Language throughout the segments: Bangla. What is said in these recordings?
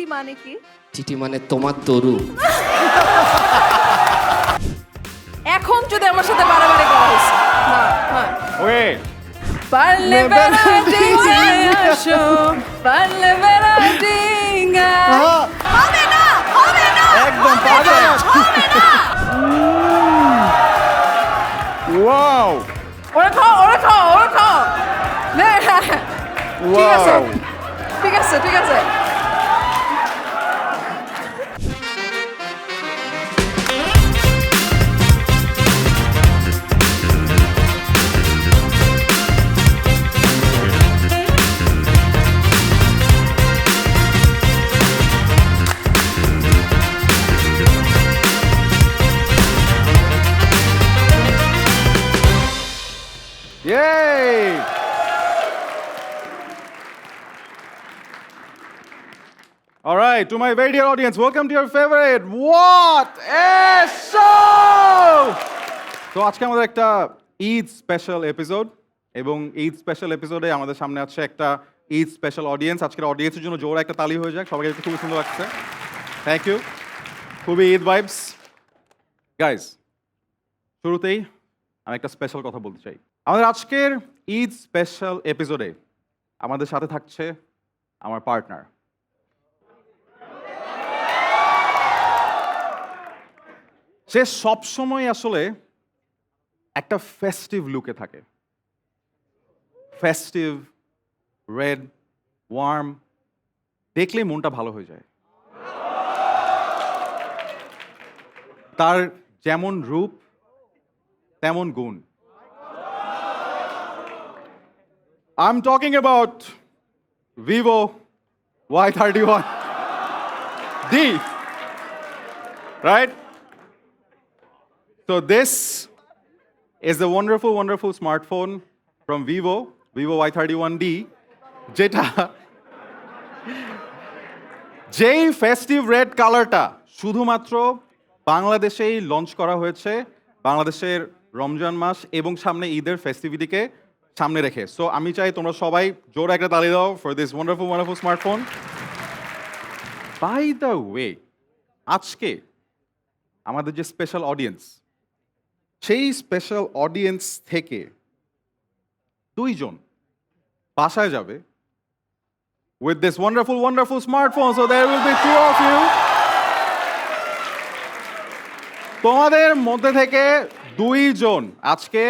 টিটি মানে কি? টিটি মানে তোমার তরু। এখন যদি আমার সাথে বাড়াবাড়ি করা হয়েছে না, হ্যাঁ। ওকে পারলে বেড়াতে আসো, পারলে বেড়াতে হবে না, হবে না, একদম পারফেক্ট ওয়াও ওরা খাও, ওরা খাও, ওরা খাও। নে, ঠিক আছে, ওয়াও ঠিক আছে, ঠিক আছে। Yay! All right, to my very dear audience, welcome to your favorite What a Show! তো আজকে আমাদের একটা ঈদ স্পেশাল এপিসোড এবং ঈদ স্পেশাল এপিসোডে আমাদের সামনে আছে একটা ঈদ স্পেশাল অডিয়েন্স। আজকের অডিয়েন্সের জন্য জোরে একটা তালি হয়ে যাক, সবাইকে দেখতে খুবই সুন্দর লাগছে। থ্যাংক ইউ, খুবই ঈদ ভাইবস। গাইজ, শুরুতেই আমি একটা স্পেশাল কথা বলতে চাই। আমাদের আজকের ঈদ স্পেশাল এপিসোডে আমাদের সাথে থাকছে আমার পার্টনার। সে সবসময় আসলে একটা ফেস্টিভ লুকে থাকে, ফেস্টিভ, রেড, ওয়ার্ম, দেখলেই মনটা ভালো হয়ে যায়। তার যেমন রূপ তেমন গুণ। I'm talking about Vivo Y31D, right? So this is the wonderful, wonderful smartphone from Vivo Y31D, যেটা যেই ফেস্টিভ রেড কালারটা শুধুমাত্র বাংলাদেশেই লঞ্চ করা হয়েছে, বাংলাদেশের রমজান মাস এবং সামনে ঈদের ফেস্টিভিটিকে সামনে রেখে। সো আমি চাই তোমরা সবাই জোরে একটা তালি দাও for this wonderful wonderful smartphone. By the way, আজকে আমাদের যে স্পেশাল অডিয়েন্স, সেই স্পেশাল অডিয়েন্স থেকে 2 জন বাসায় যাবে with this wonderful, wonderful smartphone. So there will be 2 of you. তোমাদের মধ্যে থেকে 2 জন আজকে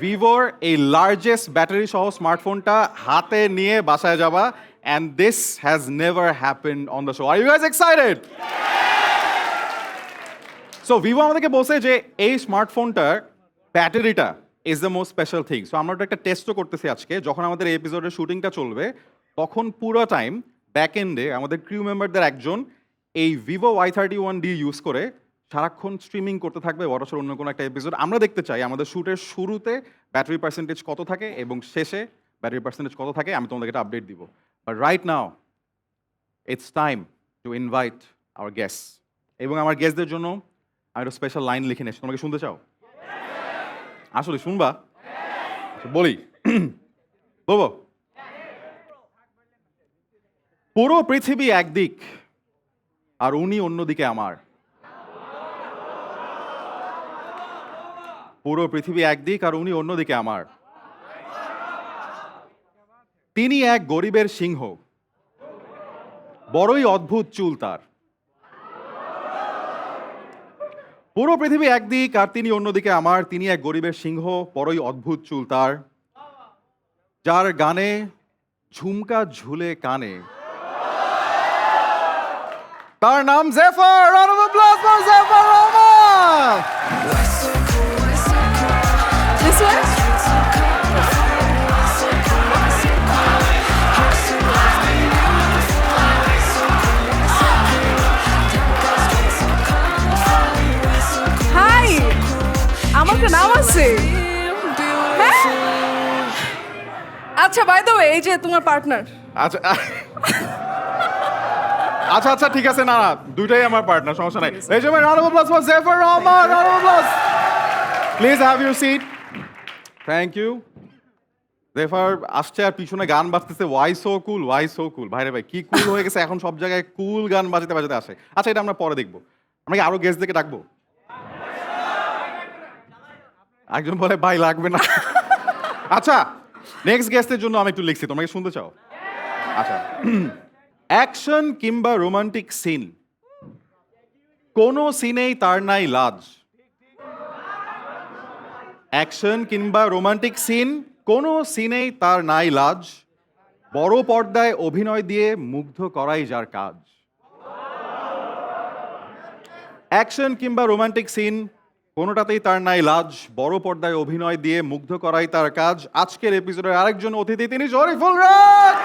ভিভোর এই লার্জেস্ট ব্যাটারি সহ স্মার্টফোনটা হাতে নিয়ে বাসায় যাবা, and this has never happened on the show. Are you guys excited? So Vivo আমাদেরকে বলছে যে এই স্মার্টফোনটার ব্যাটারিটা is the most special thing. So আমরা একটা টেস্টও করতেছি আজকে। যখন আমাদের এই এপিসোডের শুটিংটা চলবে তখন পুরো টাইম ব্যাক এন্ডে আমাদের ক্রিউ মেম্বারদের একজন এই ভিভো Y31D ইউজ করে সারাক্ষণ স্ট্রিমিং করতে থাকবে বড়সড় অন্য কোনো একটা এপিসোড। আমরা দেখতে চাই আমাদের শ্যুটের শুরুতে ব্যাটারি পার্সেন্টেজ কত থাকে এবং শেষে ব্যাটারি পার্সেন্টেজ কত থাকে। আমি তোমাদেরকে একটা আপডেট দিব। But right now it's time to invite hour guest. এবং আমার গেস্টদের জন্য আমি একটা স্পেশাল লাইন লিখে নিয়েছি, তোমাকে শুনতে চাও? আসলে শুনবা? বলি, বলবো? পুরো পৃথিবী একদিক আর উনি অন্যদিকে আমার। পুরো পৃথিবী একদিক আর উনি অন্যদিকে আমার। তিনি এক গরিবের সিংহ, বড়ই অদ্ভুত চুল তার। পুরো পৃথিবী একদিক আর তিনি অন্যদিকে আমার। তিনি এক গরিবের সিংহ, বড়ই অদ্ভুত চুল তার। যার গানে ঝুমকা ঝুলে কানে, তার নাম জেফার। Round of applause for Zafar Rahman. This way? Hi! আমার একটা নাম আছে। হ্যাঁ? আচ্ছা, বাই দ্য ওয়ে, এই যে তোমার পার্টনার। আচ্ছা আচ্ছা আচ্ছা ঠিক আছে, না না দুইটাই আমার পার্টনার, সমস্যা নাই। এই জন্য round of applause for Zephyr Rahman. Round of applause, please have your seat. Thank you. Zephyr আসছে আর পিছনে গান বাজতেছে ওয়াই সো কুল ভাইরে ভাই কি কুল হয়ে গেছে এখন সব জায়গায় কুল গান বাজাতে বাজাতে আসে আচ্ছা এটা আমরা পরে দেখবো আমরা কি আরো গেস্ট দেখে ডাকবো একজন বলে ভাই লাগবে না আচ্ছা নেক্সট গেস্টের জন্য আমি একটু লিখছি তোমরা কি শুনতে চাও আচ্ছা অ্যাকশন কিংবা রোমান্টিক সিন কোনো সিনেই তার নাই লাজ অ্যাকশন কিংবা রোমান্টিক সিন কোনো সিনেই তার নাই লাজ বড় পর্দায় অভিনয় দিয়ে মুগ্ধ করাই যার কাজ অ্যাকশন কিংবা রোমান্টিক সিন কোনোটাতেই তার নাই লাজ বড় পর্দায় অভিনয় দিয়ে মুগ্ধ করাই তার কাজ আজকের এপিসোডের আরেকজন অতিথি তিনি শরীফুল রাজ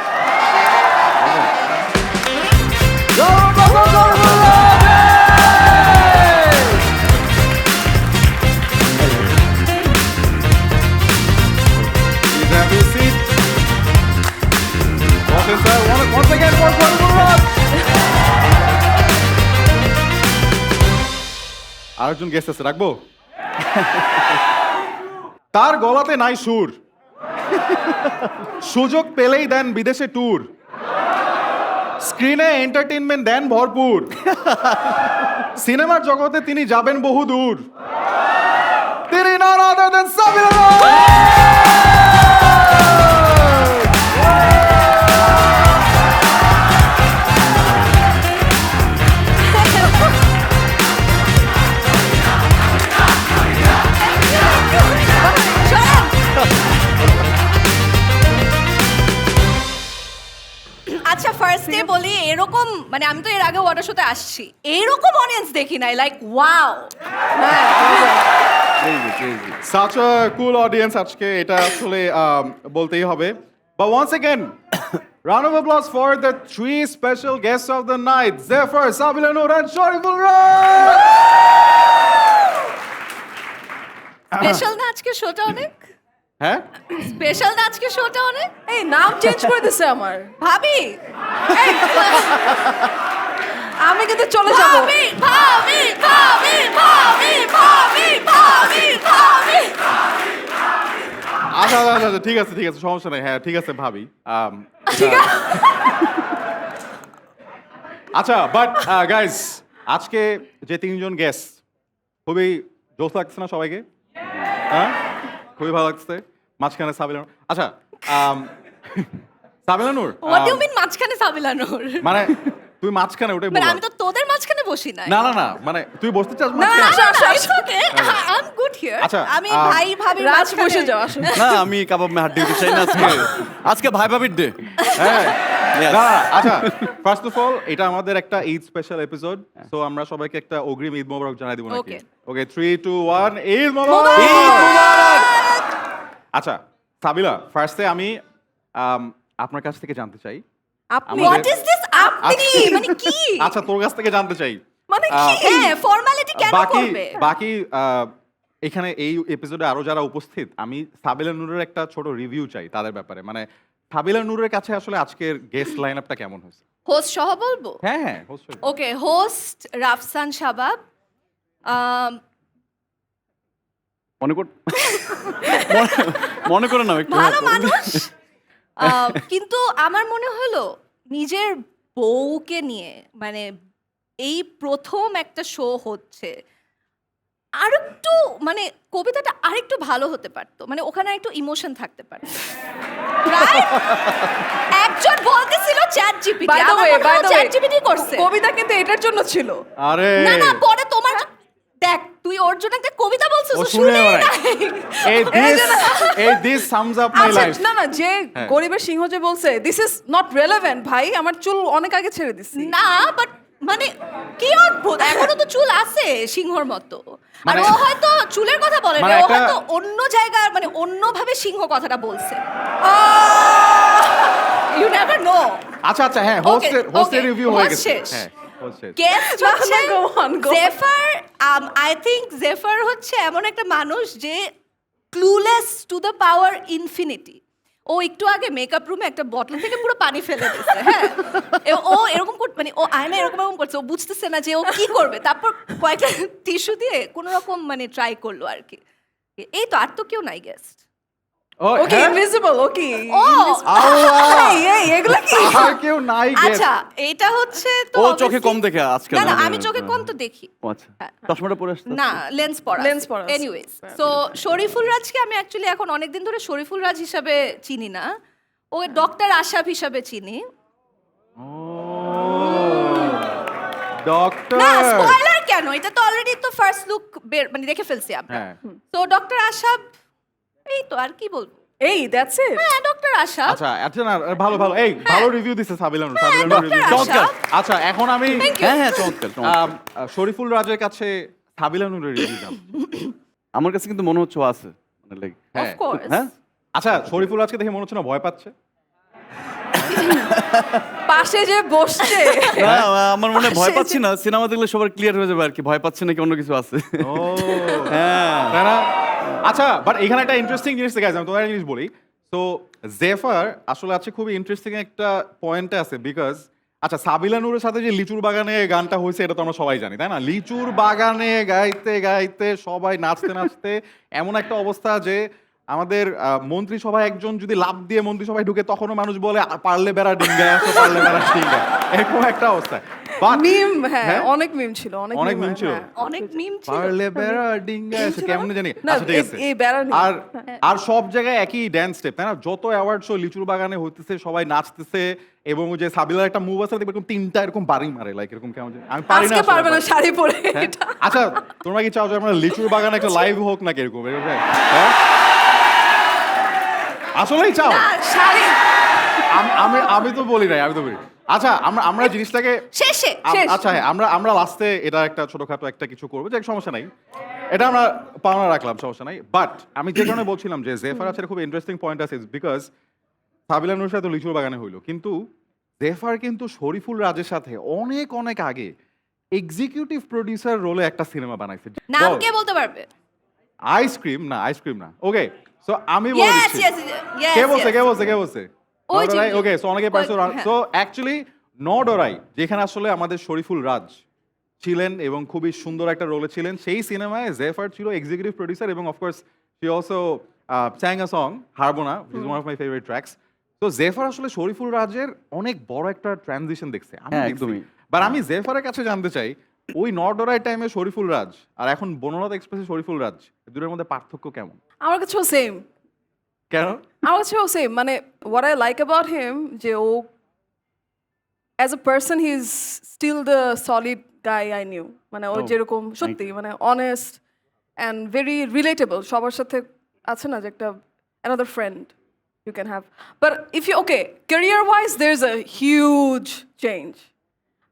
Once again, for Shoriful Raj. আরেকজন গেস্ট আছে রাখবো তার গলাতে নাই সুর সুযোগ পেলেই দেন বিদেশে ট্যুর স্ক্রিনে এন্টারটেইনমেন্ট দেন ভরপুর সিনেমার জগতে তিনি যাবেন বহু দূর তিনি none other than সাবিলা আচ্ছা ফার্স্টে বলি এরকম মানে আমি তো এর আগে ওয়াটার শোতে আসছি এরকম অডিয়েন্স দেখি নাই like wow such a cool audience আজকে এটা আসলে বলতেই হবে but once again round of applause for the three special guests of the night Zephyr Sabila Noor and Shoriful Raj special না আজকে শোটা অনেক হ্যাঁ স্পেশাল না আজকে শোটা অনেক এই নাম চেঞ্জ করে দিছে আমার ভাবি আমি কিন্তু চলে যাব ভাবি ভাবি ভাবি ভাবি ভাবি ভাবি ভাবি আচ্ছা আচ্ছা আচ্ছা ঠিক আছে সমস্যা নেই হ্যাঁ ঠিক আছে ভাবি আচ্ছা বাট গাইস আজকে যে তিনজন গেস্ট খুবই জোশ লাগছে না সবাইকে হ্যাঁ খুবই ভালো লাগছে মাঝখানে সাবিলা নূর আচ্ছা সাবিলা নূর হোয়াট ডু ইউ মিন মাঝখানে সাবিলা নূর মানে তুই মাঝখানে ওটাই মানে বল আমি তো তোদের মাঝখানে বসি নাই না না না মানে তুই বসতে চাস না মাঝখানে it's okay I am good here আচ্ছা, আমি ভাই ভাবি রাজ বসে যাও আসো না আমি কাবাব মে হাড্ডি দিতে চাই না আজকে ভাই ভাবির ডে হ্যাঁ Yes. না, আচ্ছা ফার্স্ট অফ অল এটা আমাদের একটা ঈদ স্পেশাল এপিসোড সো আমরা সবাইকে একটা অগ্রিম ঈদ মোবারক জানাই দিব নাকি Okay. ওকে 3 2 1 ঈদ মোবারক আচ্ছা সাবিলা ফার্স্টে আমি আপনার কাছ থেকে জানতে চাই আপনি আমাদের- হোয়াট ইজ দিস আপনি মানে কি আচ্ছা তোর কাছ থেকে জানতে চাই মানে আহ, কি হ্যাঁ ফর্মালিটি কেন বাকি করবে বাকি এখানে এই এপিসোডে আরো যারা উপস্থিত আমি সাবিলা নূরের একটা ছোট রিভিউ চাই তাদের ব্যাপারে মানে সাবিলা নূরের কাছে আসলে আজকের গেস্ট লাইনআপটা কেমন হয়েছে হোস্ট সহ বলবো হ্যাঁ হ্যাঁ অবশ্যই ওকে হোস্ট রাফসান শাবাব মনে করে না একটু ভালো মানুষ কিন্তু আমার মনে হলো নিজের বউকে নিয়ে মানে এই প্রথম একটা শো হচ্ছে আরেকটু মানে কবিতাটা আরেকটু ভালো হতে পারতো মানে ওখানে একটু ইমোশন থাকতে পারতো Right? একজন বলতেছিল chat GPT by the way chat GPT করছে কবিতা কিন্তু এটার জন্য ছিল আরে না না পরে তোমার দেখ তুই ওর জন্য একটা কবিতা বলছিস ও ও শুনে শুনেই নাই। নাই this sums up my আচ্ছা life না না যে হ্যাঁ। গরিবের সিংহ যে বলছে দিস ইজ নট রেলেভেন্ট ভাই আমার চুল অনেক আগে ছেড়ে দিছি না বাট মানে কি অদ্ভুত এখনো তো চুল আছে সিংহর মতো আর মানে- ও হয়তো চুলের কথা বলে মানে না ও একটা- হয়তো অন্য জায়গার মানে অন্যভাবে সিংহ কথাটা বলছে ইউ নেভার নো আচ্ছা আচ্ছা হ্যাঁ Okay, হোস্টের okay, রিভিউ হয়ে host গেছে শেষ। হ্যাঁ host শেষ। গেস্ট না, হচ্ছে না, go on, go on. Zephyr I think Zephyr হচ্ছে এমন একটা মানুষ যে clueless to the power infinity ও একটু আগে মেকআপ রুমে একটা বটল থেকে পুরো পানি ফেলে দিচ্ছে হ্যাঁ ও এরকম মানে ও আয়না এরকম করছে ও বুঝতেছে না যে ও কি করবে তারপর কয়েকটা টিস্যু দিয়ে কোনো রকম মানে ট্রাই করলো আর কি এই তো আর তো কেউ নাই গেস্ট ও ওকে হ্যাঁ? ইনভিজিবল ওকে ও এগুলো কি আর কেউ নাই guess? আচ্ছা এটা হচ্ছে তো ও চোখে obviously- কম দেখে আজকাল না না মানে- আমি চোখে কম তো দেখি ও আচ্ছা চশমাটা পরে আসছে না লেন্স পরা Lens পরা আছে। এনিওয়েজ সো শরীফুল রাজকে আমি অ্যাকচুয়ালি এখন অনেকদিন ধরে শরীফুল রাজ হিসাবে চিনি না ও ডক্টর আশাফ হিসাবে চিনি ডক্টর না স্পয়লার কেন এটা তো অলরেডি তো ফার্স্ট লুক মানে দেখে ফেলছি আমরা হ্যাঁ। তো ডক্টর আশাফ এই তো আর কি বলবো এই দ্যাটস ইট হ্যাঁ ডক্টর আশাফ আচ্ছা আচ্ছা না ভালো ভালো এই ভালো রিভিউ দিছে সাবিলানুর ডক্টর রিভিউ আশাফ আচ্ছা এখন আমি হ্যাঁ চমৎকার চমৎকার। শরীফুল রাজের কাছে সাবিলানুরের রিভিউ জানবো আমার কাছে কিন্তু মনে হচ্ছে ও আছে মানে like, অফ হ্যাঁ কোর্স হ্যাঁ আচ্ছা শরীফুল রাজকে দেখে মনে হচ্ছে না ভয় পাচ্ছে পাশে যে বসছে না, আমার মনে হয় ভয় পাচ্ছি না সিনেমা দেখলে সবার ক্লিয়ার হয়ে যাবে আর কি ভয় পাচ্ছে নাকি অন্য কিছু আছে ও হ্যাঁ তাই না? আচ্ছা বাট এখানে একটা ইন্টারেস্টিং জিনিস দেখা যায় আমি তোমার একটা জিনিস বলি তো জেফার আসলে আছে খুবই ইন্টারেস্টিং একটা পয়েন্টে আছে বিকজ আচ্ছা সাবিলা নূরের সাথে যে লিচুর বাগানে গানটা হয়েছে এটা তো আমরা সবাই জানি তাই না লিচুর বাগানে গাইতে গাইতে সবাই নাচতে নাচতে এমন একটা অবস্থা যে আমাদের মন্ত্রিসভায় একজন যদি লাভ দিয়ে মন্ত্রিসভায় ঢুকে তখনও মানুষ বলে পারলে বেড়া ডিঙ্গা আসো পারলে বেড়া ডিঙ্গা এরকম একটা অবস্থা But- মিম হ্যাঁ হ্যাঁ? অনেক মিম ছিল অনেক অনেক meme ছিল? অনেক মিম ছিল পারলে বেড়া ডিঙ্গা আসো কেমন জানি না, আচ্ছা ঠিক আছে এই বেড়া নেই। আর আর সব জায়গায় একই ড্যান্স স্টেপ তাই না যত অ্যাওয়ার্ড শো লিচুর বাগানে হইতেছে সবাই নাচতেছে এবং ওই যে সাবিলার একটা মুভ আছে দেখবে এরকম তিনটা এরকম বাড়ি মারে লাইক এরকম কেমন জানি আমি পারি না আজকে আসলে পারবে না বাট- শাড়ি পরে হ্যাঁ? এটা আচ্ছা তোমরা কি চাও যে আমরা লিচুর বাগানে একটা লাইভ হোক নাকি এরকম এরকম হ্যাঁ? আসলেই চাও না, শাড়ি আমি আমি তো বলি নাই আমি তো বলি আচ্ছা আমরা আমরা জিনিসটাকে শেষে শেষ। আচ্ছা হ্যাঁ আমরা লাস্টে এটা একটা ছোটখাটো একটা কিছু করবো যে সমস্যা নাই এটা আমরা পাওনা রাখলাম সমস্যা নাই বাট আমি যে কারণে বলছিলাম যে জেফার আছে খুব ইন্টারেস্টিং পয়েন্ট আছে বিকজ সাবিলা নূরের সাথে লিচুর বাগানে হইলো কিন্তু জেফার কিন্তু শরীফুল রাজের সাথে অনেক অনেক আগে এক্সিকিউটিভ প্রডিউসার রোলে একটা সিনেমা বানাইছে নাম কে বলতে পারবে আইসক্রিম না ওকে সো আমি বলে ইয়েস দিচ্ছি ইয়েস ইয়েস কে বলছে কে বলছে ওই যে- ওকে সো অনেকে পারছো ওই- হ্যাঁ। সো অ্যাকচুয়ালি নডরাই যেখানে আসলে আমাদের শরীফুল রাজ ছিলেন এবং খুবই সুন্দর একটা রোলে ছিলেন সেই সিনেমায় জেফার ছিল এক্সিকিউটিভ প্রডিউসার এবং of course she also sang a song হারবোনা which is one of my favorite tracks তো জেফার আসলে শরীফুল রাজের অনেক বড় একটা ট্রানজিশন দেখছে হ্যাঁ, একদমই। বাট আমি জেফারের কাছে জানতে চাই ওই নডরাই টাইমে শরীফুল রাজ আর এখন বনরথ এক্সপ্রেসে শরীফুল রাজ এই দুটোর মধ্যে পার্থক্য কেমন আমার কাছেও সেম কেন আমার কাছেও সেম মানে what I like about him যে ও as a person he is still the solid guy I knew মানে ও Oh, যেরকম সত্যি মানে honest and very relatable সবার সাথে আছে না যে একটা another friend you can have but if you okay career wise there's a huge change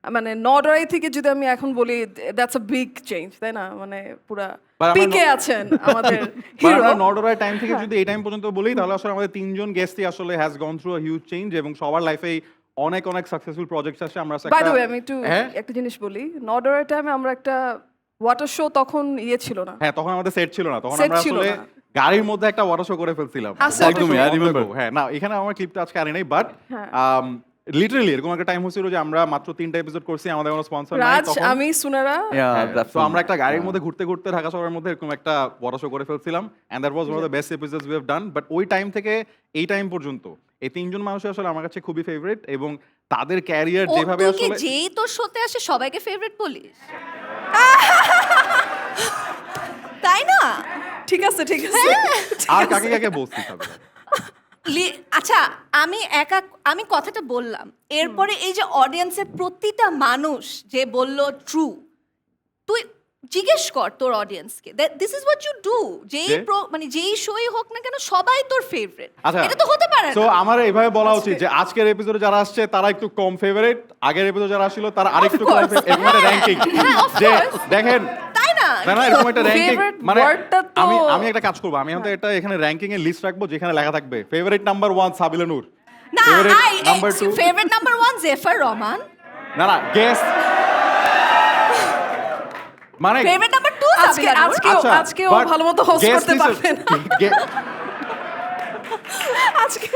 মানে নডরাই থেকে যদি আমি এখন বলি দ্যাটস আ বিগ চেঞ্জ তাই না মানে পুরা But আমার পিকে আছেন আমাদের হিরো হিরো নডরাই টাইম থেকে যদি এই টাইম পর্যন্ত বলি তাহলে আসলে আমাদের তিনজন গেস্টই আসলে has gone through a huge change এবং সবার লাইফেই অনেক অনেক সাকসেসফুল প্রজেক্টস আছে আমরা বাই দ্য ওয়ে আমি একটু হ্যাঁ একটা জিনিস বলি নডরাই টাইমে আমরা একটা ওয়াটার শো তখন ছিল না হ্যাঁ তখন আমাদের সেট ছিল না তখন Set আমরা ছিল আসলে না। গাড়ির মধ্যে একটা ওয়াটার শো করে ফেলছিলাম আছে, একদমই, I remember. হ্যাঁ না এখানে আমার ক্লিপটা আজকে আনি নাই বাট হ্যাঁ। লিটারালি এরকম একটা টাইম হয়েছিল যে আমরা মাত্র 3টা এপিসোড করছি আমাদের কোনো স্পন্সর নাই রাজ তখন আমি সুনারা তো আমরা একটা গাড়ির মধ্যে ঘুরতে ঘুরতে ঢাকা শহরের মধ্যে এরকম একটা বড় শো করে ফেলছিলাম and that was one of the best episodes we have done but ওই টাইম থেকে এই টাইম পর্যন্ত এই তিনজন মানুষ আসলে আমার কাছে খুবই ফেভারিট এবং তাদের ক্যারিয়ার ও যেভাবে তুই কি আসলে যেই তোর শোতে আসে সবাইকে ফেভারিট বলিস তাই না ঠিক আছে ঠিক আছে আর কাকে কাকে বলছি সবাই আচ্ছা আমি কথাটা বললাম এরপরে এই যে অডিয়েন্সের প্রতিটা মানুষ যে বলল ট্রু তুই জিজ্ঞেস কর তোর অডিয়েন্সকে this is what you do যেই যে? মানে যেই শোই হোক না কেন সবাই তোর ফেভারিট আচ্ছা এটা তো হতে পারে তো না আমার এইভাবে বলা উচিত যে আজকের এপিসোডে যারা আসছে তারা একটু কম ফেভারিট আগের এপিসোডে যারা আসছিল তারা আরেকটু কম course. এরকম একটা র্যাঙ্কিং হ্যাঁ, of যে course. দেখেন তাই না না না এরকম একটা র্যাঙ্কিং Favorite মানে wordটা তো- আমি একটা কাজ করব আমি হয়তো এটা এখানে র্যাঙ্কিং এর লিস্ট রাখবো যেখানে লেখা থাকবে ফেভারিট নাম্বার 1 সাবিলা নূর না favourite number 2 favourite number 1 Zephyr Rahman না গেস মানে ফেভারিট নাম্বার 2 আজকে সাবিলা নূর আজকে আচ্ছা, আজকে ও but ভালো মতো হোস্ট guest করতে হিসেবে- পারবে না গে- আজকে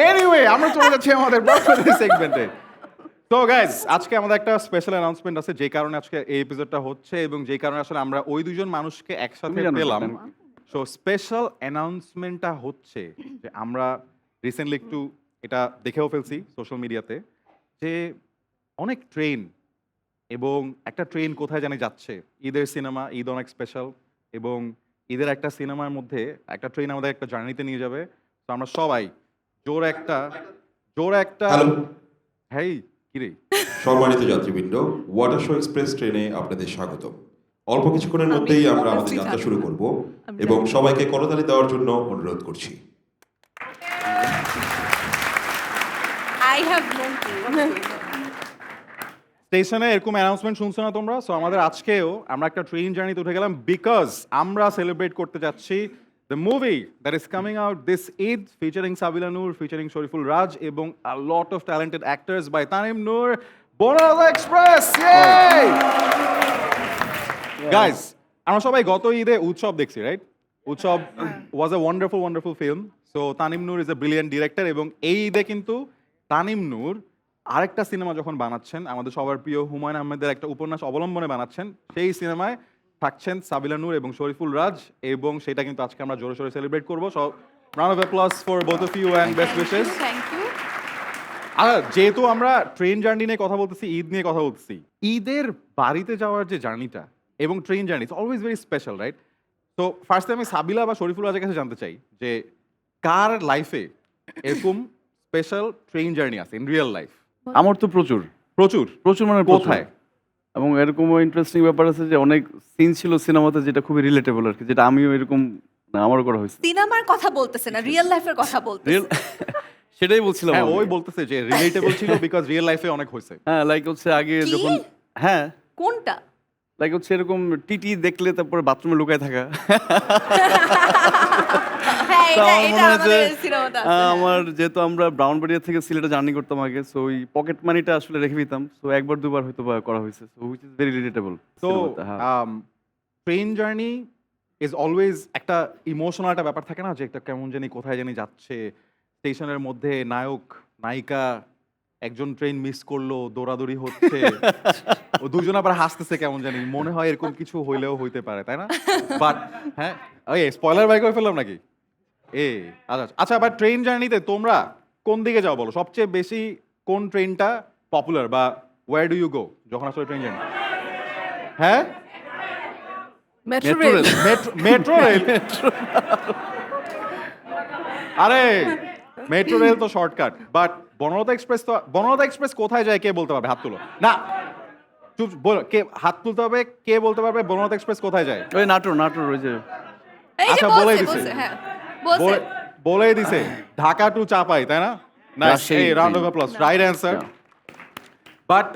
এনিওয়ে আমরা চলে যাচ্ছি আমাদের পরবর্তী সেগমেন্টে তো গাইজ আজকে আমাদের একটা স্পেশাল অ্যানাউন্সমেন্ট আছে যে কারণে আজকে এই এপিসোডটা হচ্ছে এবং যে কারণে আসলে আমরা ওই দুজন মানুষকে একসাথে তুমি জানো পেলাম সেটা? সো স্পেশাল অ্যানাউন্সমেন্টটা হচ্ছে যে আমরা রিসেন্টলি একটু এটা দেখেও ফেলছি সোশ্যাল মিডিয়াতে যে অনেক ট্রেন এবং একটা ট্রেন কোথায় জানি যাচ্ছে ঈদের সিনেমা ঈদ অনেক স্পেশাল এবং ঈদের একটা সিনেমার মধ্যে একটা ট্রেন আমাদের একটা জার্নিতে নিয়ে যাবে তো আমরা সবাই জোর একটা হ্যালো হেই কিরে সম্মানিত যাত্রীবৃন্দ ওয়াটার শো এক্সপ্রেস ট্রেনে আপনাদের স্বাগত অল্প কিছুক্ষণের মধ্যেই আমরা আমাদের obviously যাত্রা জানি। শুরু করব এবং সবাইকে করতালি দেওয়ার জন্য অনুরোধ করছি I have no clue. স্টেশনে এরকম অ্যানাউন্সমেন্ট শুনছো না তোমরা সো আমাদের আজকেও আমরা একটা ট্রেন জার্নিতে উঠে গেলাম বিকজ আমরা সেলিব্রেট করতে যাচ্ছি the movie that is coming out this Eid featuring Sabila Noor featuring Shariful Raj এবং a lot of talented actors by Tanim Noor Banaraja express guys আমরা সবাই গত ঈদে উৎসব দেখছি right Utshob was a wonderful film so Tanim Noor is a brilliant director এবং এই ঈদে কিন্তু তানিম নূর আরেকটা সিনেমা যখন বানাচ্ছেন আমাদের সবার প্রিয় হুমায়ুন আহমেদের একটা উপন্যাস অবলম্বনে বানাচ্ছেন সেই সিনেমায় থাকছেন সাবিলা নূর এবং শরীফুল রাজ এবং সেটা কিন্তু আজকে আমরা জোরে সোরে সেলিব্রেট করবো so round of applause for both of you and best wishes Thank you. আর যেহেতু আমরা ট্রেন জার্নি নিয়ে কথা বলতেছি ঈদ নিয়ে কথা বলতেছি ঈদের বাড়িতে যাওয়ার যে জার্নিটা এবং train journey it's always very special right তো ফার্স্টে আমি সাবিলা বা শরীফুল রাজের কাছে জানতে চাই যে কার লাইফে এরকম স্পেশাল ট্রেন জার্নি আছে ইন রিয়েল লাইফ আমার তো প্রচুর প্রচুর প্রচুর মানে কোথায়? কোথায় এবং এরকমও ইন্টারেস্টিং ব্যাপার আছে যে অনেক সিন ছিল সিনেমাতে যেটা খুবই রিলেটেবল আর কি যেটা আমিও এরকম না আমারও করা হয়েছে সিনেমার কথা বলতেছে না রিয়েল লাইফের কথা বলতেছে রিয়েল সেটাই বলছিলাম হ্যাঁ আমি। ওই বলতেছে যে রিলেটেবল ছিল বিকজ রিয়েল লাইফে অনেক হয়েছে হ্যাঁ লাইক হচ্ছে আগে কি? যখন হ্যাঁ কোনটা লাইক হচ্ছে এরকম টিটি দেখলে তারপরে বাথরুমে লুকায় থাকা হ্যাঁ তো এটা আমার মনে হয় যে আমাদের সিনেমাতে আছে হ্যাঁ। আমার যেহেতু আমরা ব্রাউনবাড়িয়া থেকে সিলেটে জার্নি করতাম আগে সো ওই পকেট মানিটা আসলে রেখে দিতাম সো একবার দুবার হয়তো বা করা হয়েছে so which is very relatable তো ট্রেন জার্নি ইজ অলওয়েজ একটা ইমোশনাল একটা ব্যাপার থাকে না যে একটা কেমন জানি কোথায় জানি যাচ্ছে স্টেশনের মধ্যে নায়ক নায়িকা একজন ট্রেন মিস করলো দৌড়াদৌড়ি হচ্ছে ও দুজন আবার হাসতেছে কেমন জানি মনে হয় এরকম কিছু হইলেও হইতে পারে তাই না বাট হ্যাঁ ওই স্পয়লার বাই করে ফেললাম নাকি আচ্ছা আচ্ছা আবার ট্রেন জার্নিতে তোমরা কোন দিকে যাও বলো সবচেয়ে বেশি কোন ট্রেনটা পপুলার বা ওয়্যার ডু ইউ গো যখন আসলে ট্রেন জার্নি হ্যাঁ Metro Metro Rail. Rail. Metro rail আরে মেট্রো রেল তো শর্টকাট বাট বনলতা এক্সপ্রেস কোথায় যায় কে বলতে পারবে হাত তুলো না চুপ বলো কে হাত তুলতে হবে কে বলতে পারবে বনলতা এক্সপ্রেস কোথায় যায় ওই নাটোর ওই যে এই যে আচ্ছা, বলছে, বলেই দিছে। বলছে, হ্যাঁ বলছে বলেই দিছে ঢাকা টু চাপাই তাই না নাইস রাজশাহী এই round of train. Applause right answer Yeah. But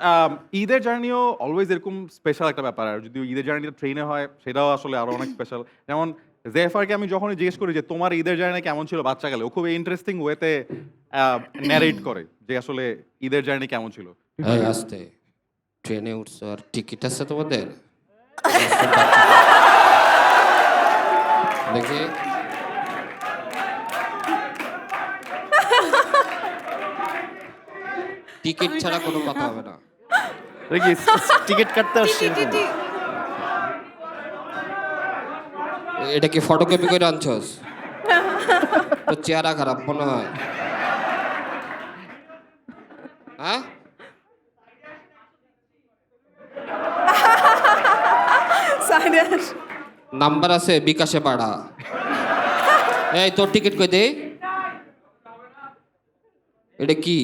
ঈদের জার্নিও অলওয়েজ এরকম স্পেশাল একটা ব্যাপার আর যদি ঈদের জার্নিটা ট্রেনে হয় সেটাও আসলে আরো অনেক স্পেশাল যেমন জেফারকে আমি যখনই জিজ্ঞেস করি যে তোমার ঈদের জার্নি কেমন ছিল বাচ্চা গেলে ও খুব ইন্টারেস্টিং ওয়েতে ন্যারেট করে যে আসলে ঈদের জার্নি কেমন ছিল এই আসতে ট্রেনে উঠছো আর টিকিট আছে তোমাদের দেখি টিকিট ছাড়া কোনো কথা হবে না দেখি টিকিট কাটতে আসছে টি, টি, টি। এটা কি ফটোকপি করে আনছস তো চেহারা খারাপ মনে হয় হ্যাঁ Silence. নাম্বার আছে বিকাশে পাড়া এই তোর টিকিট কই দে এটা কি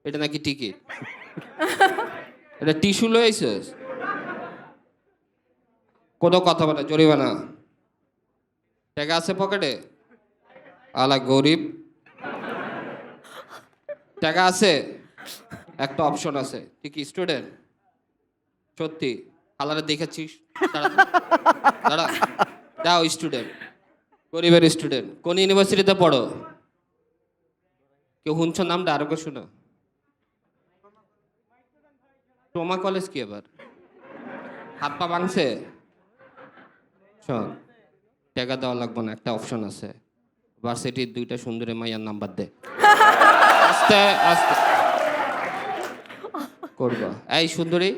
এটা নাকি টিকিট এটা টিস্যু লয়ে আইছস কোনো কথা বলে জরিমানা টাকা আছে পকেটে আলা গরিব টাকা আছে একটা অপশন আছে তুই কি স্টুডেন্ট সত্যি কালারে দেখেছিস দাঁড়া দাও স্টুডেন্ট গরিবের স্টুডেন্ট কোন ইউনিভার্সিটিতে পড়ো কেউ শুনছো নামটা আরো কেউ শুনো টোমা কলেজ কি এবার হাত পা ভাঙছে শোন টাকা দেওয়া লাগবে না একটা অপশন আছে ভার্সিটির দুইটা সুন্দরী মাইয়ার নাম্বার দে আস্তে আস্তে করবা এই সুন্দরী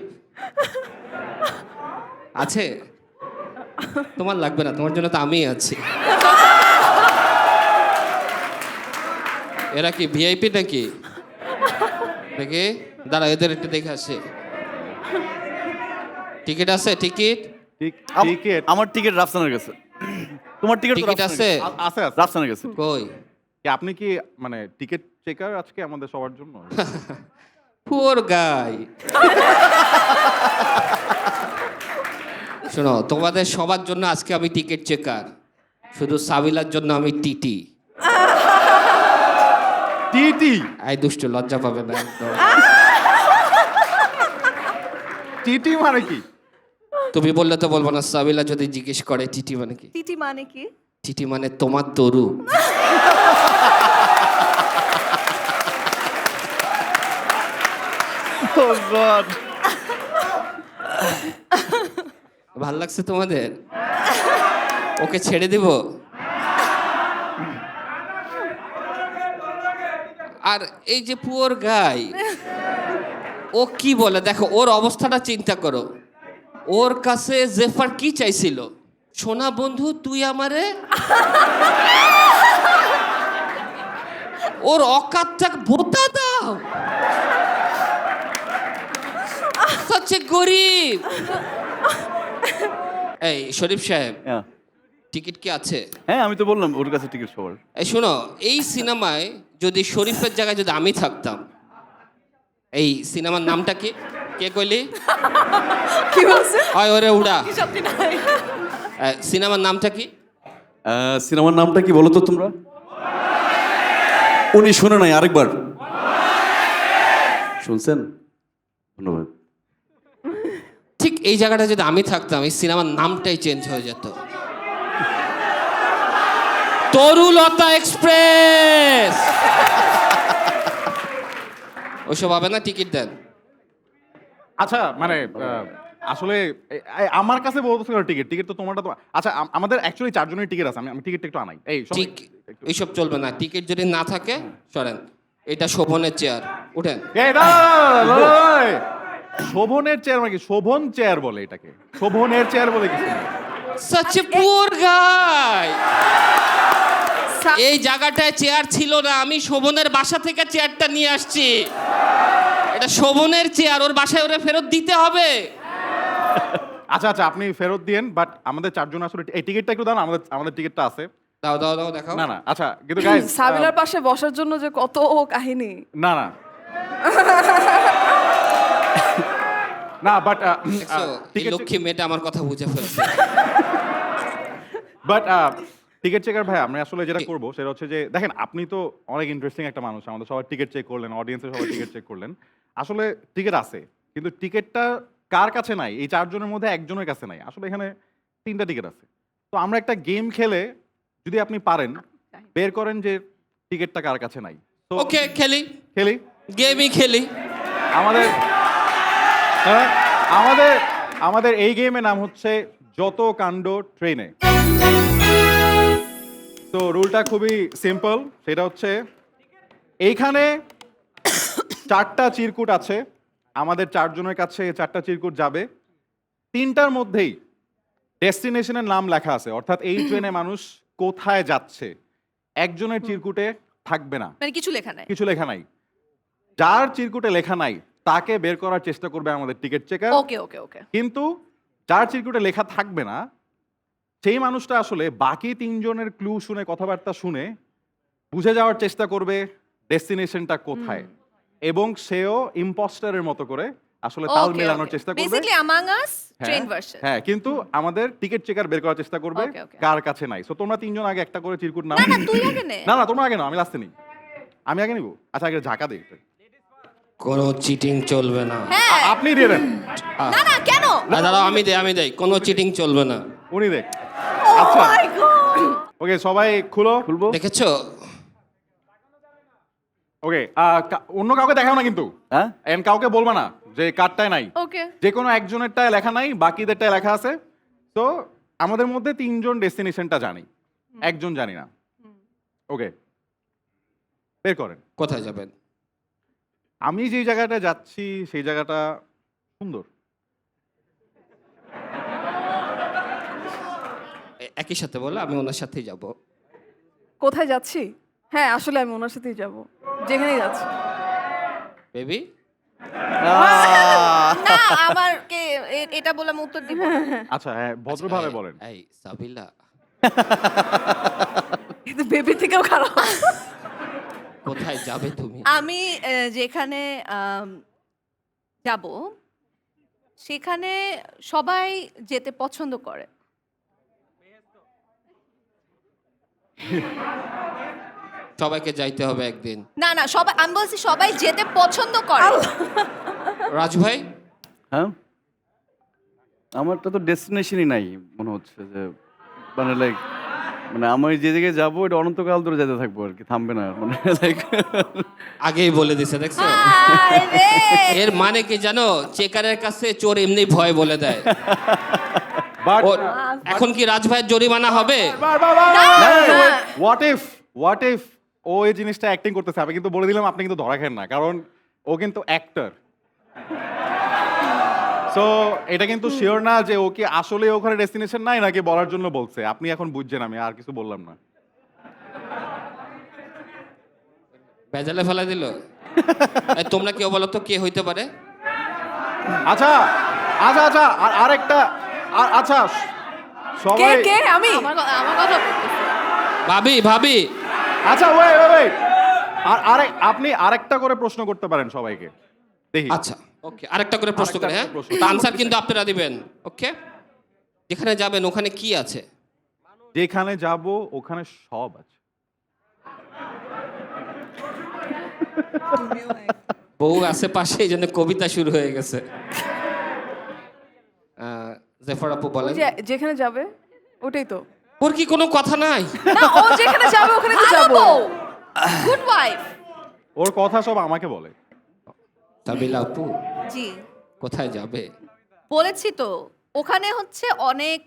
আছে তোমার লাগবে না, তোমার জন্য তো আমি আছি। এরা কি ভিআইপি নাকি? দেখি দাঁড়া, এদের একটু দেখে আসি। টিকিট আছে? টিকিট টিকিট আমার টিকিট রাফসানের কাছে। তোমার টিকিট টিকিট আছে? আছে আছে। রাফসানের কাছে। কই? কি আপনি কি মানে টিকিট চেকার আজকে আমাদের সবার জন্য? পুয়ার গাই। শোনো, তোমাদের সবার জন্য আজকে আমি টিকিট চেকার, শুধু সাবিলার জন্য আমি টিটি। টিটি আই দুষ্ট, লজ্জা পাবে না একদম। টিটি মানে কি? তুমি বললে তো বলবো না, সাবিলা যদি জিজ্ঞেস করে টিটি মানে কি? টিটি মানে কি? টিটি মানে তোমার তরু। Oh God! ভাল লাগছে তোমাদের? ওকে ছেড়ে দিব? আর এই যে পুয়ার গাই, ও কি বলে দেখো, ওর অবস্থাটা চিন্তা করো। ওর কাছে জেফার কি চাইছিল? সোনা বন্ধু তুই আমারে। ওর অকাতটা ভোতা দাও। সচ্ছে গরিব। এই শরীফ সাহেব, হ্যাঁ। টিকিট কি আছে? হ্যাঁ, আমি তো বললাম ওর কাছে টিকিট সবার। এই শোনো, এই সিনেমায় যদি শরীফের জায়গায় যদি আমি থাকতাম, এই সিনেমার নামটা কি? কে কইলি? কি বলছে? হয় ওরে উড়া। এসব কি নাই? সিনেমার নামটা কি? সিনেমার নামটা কি বলো তো তোমরা? উনি শুনে নাই, আরেকবার শুনছেন? ধন্যবাদ। ঠিক এই জায়গাটা যদি আমি থাকতাম, এই সিনেমার নামটাই চেঞ্জ হয়ে যেত। তরুলতা এক্সপ্রেস। ওসব হবে না, টিকিট দেন। আচ্ছা মানে আসলে আমার কাছে বলতেছিল টিকিট টিকিট তো তোমারটা তো আচ্ছা আমাদের অ্যাকচুয়ালি 4 জনের টিকিট আছে। আমি টিকিটটা একটু আনাই। এই সবাই ঠিক, এইসব চলবে না। টিকিট যদি না থাকে সরেন। এটা শোভনের চেয়ার, উঠেন। এই দাঁড়া, শোভনের চেয়ার মানে কি? শোভন চেয়ার বলে এটাকে, শোভনের চেয়ার বলে কিছু নেই। Such a poor guy. সা- এই জায়গাটায় চেয়ার ছিল না, আমি শোভনের বাসা থেকে চেয়ারটা নিয়ে আসছি। এটা শোভনের চেয়ার, ওর বাসায় ওরে ফেরত দিতে হবে। আচ্ছা আচ্ছা আপনি ফেরত দিয়েন, বাট আমাদের 4 জন আসলে এই টিকিটটা একটু দাও না, আমাদের টিকিটটা আছে। দাও দাও দাও, দেখাও। না না আচ্ছা কিন্তু গাইস সাবিলার পাশে বসার জন্য যে কত কাহিনী। না না না বাট দেখছো, এই লক্ষ্মী মেয়েটা আমার কথা বুঝে ফেলছে। বাট টিকিট চেকার ভাই আমরা আসলে যেটা করবো সেটা হচ্ছে যে দেখেন আপনি তো অনেক ইন্টারেস্টিং একটা মানুষ, আমাদের সবাই টিকিট চেক করলেন, অডিয়েন্সের সবাই টিকিট চেক করলেন। আসলে টিকিট আছে কিন্তু টিকিটটা কার কাছে নাই? এই 4 জনের মধ্যে একজনের কাছে নাই। আসলে এখানে 3টা টিকিট আছে। তো আমরা একটা গেম খেলে যদি আপনি পারেন বের করেন যে টিকিটটা কার কাছে নাই। তো ওকে, খেলি, খেলি গেমই খেলি। আমাদের হ্যাঁ, আমাদের আমাদের এই গেমের নাম হচ্ছে যত কাণ্ড ট্রেনে। তো রুলটা খুবই সিম্পল, সেটা হচ্ছে এইখানে 4টা চিরকুট আছে। আমাদের 4 জনের কাছে 4টা চিরকুট যাবে। 3টার মধ্যেই ডেস্টিনেশনের নাম লেখা আছে, অর্থাৎ এই ট্রেনে মানুষ কোথায় যাচ্ছে। একজনের চিরকুটে থাকবে না, মানে কিছু লেখা নাই। কিছু লেখা নাই। যার চিরকুটে লেখা নাই তাকে বের করার চেষ্টা করবে আমাদের টিকিট চেকার। ওকে ওকে ওকে। কিন্তু যার চিরকুটে লেখা থাকবে না সেই মানুষটা আসলে বাকি 3 জনের ক্লু শুনে, কথাবার্তা শুনে বুঝে যাওয়ার চেষ্টা করবে ডেস্টিনেশনটা কোথায়, এবং সেও ইম্পোস্টারের মতো করে আসলে তাল মেলানোর চেষ্টা করবে। বেসিক্যালি অ্যামাং আস হ্যাঁ, ট্রেন ভার্সন। হ্যাঁ কিন্তু আমাদের টিকিট চেকার বের করার চেষ্টা করবে Okay, okay. কার কাছে নাই। সো তোমরা 3 জন আগে একটা করে চিরকুট নাও। না না তুই আগে নে। না না তোমরা আগে নাও, আমি লাস্টে নিই। আমি আগে নিব। আচ্ছা আগে ঝাঁকা দিই। কোনো চিটিং চলবে না। হ্যাঁ। আপনি দিয়ে দেন। না না কেন? দাঁড়াও, আমি দেই। কোনো চিটিং চলবে না। উনি দেখ। ও আচ্ছা মাই গড। ওকে সবাই খুলো। খুলবো? দেখেছো? ওকে অন্য কাউকে দেখাও না কিন্তু, হ্যাঁ? এন্ড কাউকে বলবা না যে কার্ডটায় নাই। ওকে। যে কোনো একজনেরটায় লেখা নাই, বাকিদেরটায় লেখা আছে। তো আমাদের মধ্যে 3 জন ডেস্টিনেশনটা জানি, একজন জানি না। ওকে বের করেন। কোথায় যাবেন? আমি যে জায়গাটা যাচ্ছি সেই জায়গাটা সুন্দর। একই সাথে বলো আমি ওনার সাথেই যাব। কোথায় যাচ্ছি? হ্যাঁ আসলে আমি ওনার সাথেই যাব, যেখানেই যাচ্ছি। বেবি না আমাকে এটা বলে আমি উত্তর দিব না। আচ্ছা হ্যাঁ ভদ্রভাবে বলেন। এই সাবিলা কিন্তু বেবি থেকেও খারাপ। কোথায় যাবে তুমি? আমি যেখানে যাব সেখানে সবাই যেতে পছন্দ করে। সবাইকে যাইতে হবে একদিন। না না সবাই, আমি বলছি সবাই যেতে পছন্দ করে। রাজ ভাই হ্যাঁ আমারটা তো ডেস্টিনেশনই নাই মনে হচ্ছে, যে মানে লাইক মানে আমি যে জায়গায় যাবো এটা অনন্তকাল ধরে যেতে থাকবো আর কি, থামবে না মানে লাইক আগেই বলে দিছে দেখছো? আরে! এর মানে কি জানো? চেকারের কাছে চোর এমনি ভয় বলে দেয়। বাট ও- এখন কি রাজ ভাইয়ের জরিমানা হবে? হোয়াট ইফ ও এই জিনিসটা অ্যাক্টিং করতেছে, আমি কিন্তু বলে দিলাম আপনি কিন্তু ধরা খান না, কারণ ও কিন্তু অ্যাক্টর। সো এটা কিন্তু শিওর না যে ও কি আসলে ওখানে ডেস্টিনেশন নাই নাকি বলার জন্য বলছে। আপনি এখন বুঝছেন, আমি আর কিছু বললাম না। ভেজালে ফেলা দিল। এই তোমরা কেউ বলো তো কে হইতে পারে? আচ্ছা আচ্ছা আচ্ছা আরেকটা আচ্ছা কে সবাই কে? আমি? আমার কথা বলতেছে। ভাবি ভাবি আচ্ছা ওয়েট আপনি আরেকটা করে প্রশ্ন করতে পারেন সবাইকে, দেখি। আচ্ছা ওকে, আরেকটা করে প্রশ্ন আরেকটা করে, হ্যাঁ প্রশ্ন। আনসার কিন্তু আপনারা দিবেন। ওকে, যেখানে যাবেন ওখানে কি আছে? যেখানে যাব ওখানে সব আছে। বউ আছে পাশে, এই জন্য কবিতা শুরু হয়ে গেছে। জেফার আপু ওই বলেন। যে যেখানে যাবে ওটাই তো। ওর কি কোনো কথা নাই? না ও যেখানে যাবে ওখানে তো যাব। Good wife. ওর কথা সব আমাকে বলে। সাবিলা আপু জি কোথায় যাবে? বলেছি তো, ওখানে হচ্ছে অনেক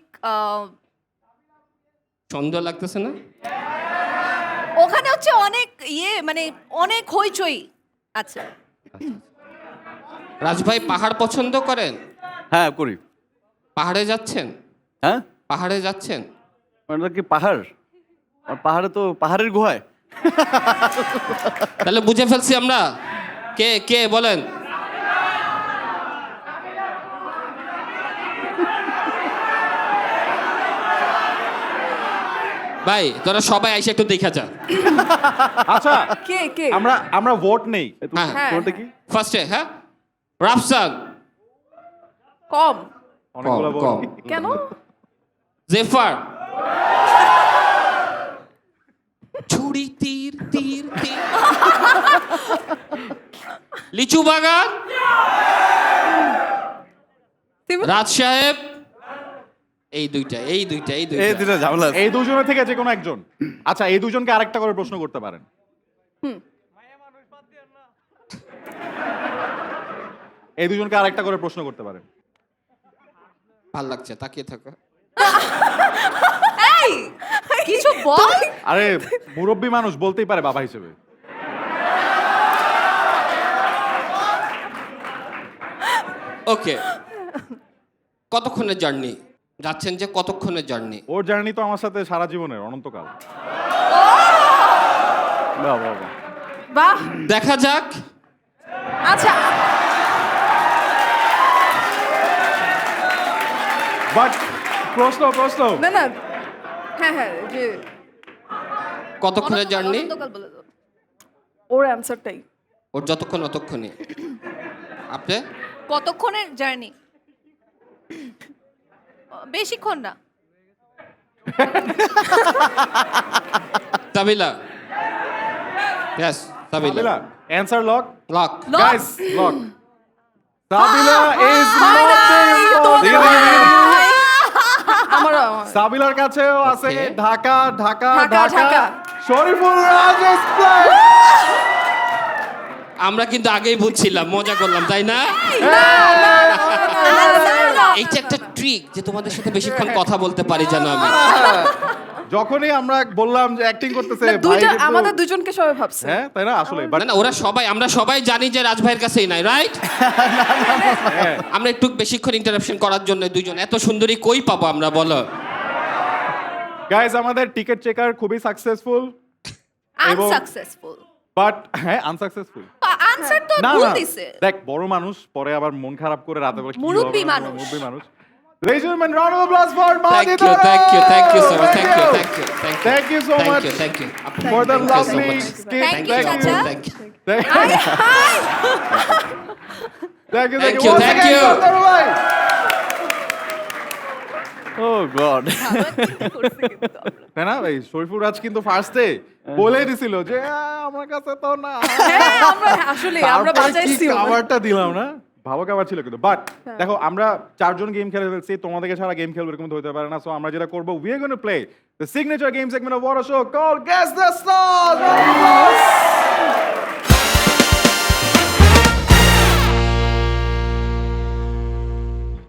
সন্দেহ লাগতেছে না? ওখানে হচ্ছে অনেক মানে অনেক হইচই আচ্ছা। রাজ ভাই পাহাড় পছন্দ করেন? হ্যাঁ করি। পাহাড়ে যাচ্ছেন? হ্যাঁ পাহাড়ে যাচ্ছেন? মানে কি পাহাড়? আর পাহাড়ে তো পাহাড়ের গুহায়। তাহলে বুঝে ফেলছি আমরা। কে কে বলেন? ভাই তোরা সবাই এসে একটু দেখা যা। আচ্ছা কে কে? আমরা ভোট নেই। হ্যাঁ হ্যাঁ। কোনটা কি? ফার্স্টে, হ্যাঁ রাফসান, কম অনেকগুলো ভোট। কম। কেন? জেফার, ছুরি তীর তীর তীর, লিচু বাগান, রাজ সাহেব, এই দুইটা এই দুইটা এই এই দুইটা। দুটো ঝামেলা আছে। এই দুজনের থেকে যে কোনো একজন। আচ্ছা এই দুজনকে আরেকটা করে প্রশ্ন করতে পারেন। এই দুজনকে আরেকটা করে প্রশ্ন করতে পারেন। ভাল লাগছে তাকিয়ে থাকো। এই কিছু বল। আরে মুরব্বী মানুষ বলতেই পারে বাবা হিসেবে। ওকে, কতক্ষণের জার্নি যাচ্ছেন? যে কতক্ষণের জার্নি? ওর জার্নি তো আমার সাথে সারা জীবনের, অনন্তকাল। বাহ বাহ বাহ। বাহ দেখা যাক। আচ্ছা বাট প্রশ্ন না না হ্যাঁ হ্যাঁ যে কতক্ষণের জার্নি? অনন্তকাল বলে দাও। ওর অ্যান্সারটাই। ওর যতক্ষণ অতক্ষণই। আপনি? কতক্ষণের জার্নি? বেশিক্ষণ না। Sabila, yes Sabila, Sabila answer lock. Lock. Guys lock. Sabila is not আমারও সাবিলার কাছেও আছে Okay. ঢাকা ঢাকা ঢাকা, ঢাকা ঢাকা। শরীফুল রাজেশ প্লে। আমরা কিন্তু আগেই বুঝছিলাম, মজা করলাম তাই না? এইটা একটা ট্রিক যে তোমাদের সাথে বেশিক্ষণ কথা বলতে পারি জানো আমি। যখনই আমরা বললাম যে অ্যাক্টিং করতেছে ভাই দুইটা কিন্তু- আমাদের দুজনকে সবাই ভাবছে। হ্যাঁ তাই না আসলে বাট না না, ওরা সবাই, আমরা সবাই জানি যে রাজ ভাইয়ের কাছেই নাই, রাইট? আমরা একটু বেশিক্ষণ ইন্টারাপশন করার জন্য দুইজন এত সুন্দরী কই পাবো আমরা বলো? গাইস আমাদের টিকিট চেকার খুবই সাকসেসফুল এবং- আনসাকসেসফুল বাট হ্যাঁ আনসাকসেসফুল আনসার তো না ভুল না দিছে দেখ বড় মানুষ পরে আবার মন খারাপ করে রাতে বলে কি মুরব্বি হবে? মানুষ। মুরব্বি মানুষ Ladies and gentlemen, round of applause for Thank Mahdi you, Tara! thank you, thank you so much, thank you, thank you, thank you. Thank you so Thank much you, thank you. for the Thank you so lovely much. skit. Thank you, Chacha. Thank you. Thank you. Thank you, Thank you, Once thank again, you. Dr. Roy. Oh God তাই না ভাই শরীফুল রাজ কিন্তু ফার্স্টে বলেই দিছিল যে আমার কাছে তো না হ্যাঁ আমরা আসলে আমরা তারপরে কি বাজাইছি কাভারটা দিলাম না ভালো কাভার ছিল কিন্তু বাট দেখো আমরা চারজন গেম খেলে ফেলছি তোমাদেরকে ছাড়া গেম খেলবো এরকম তো হতে পারে না সো আমরা যেটা করবো we are gonna play the signature game segment of water show call guess the stars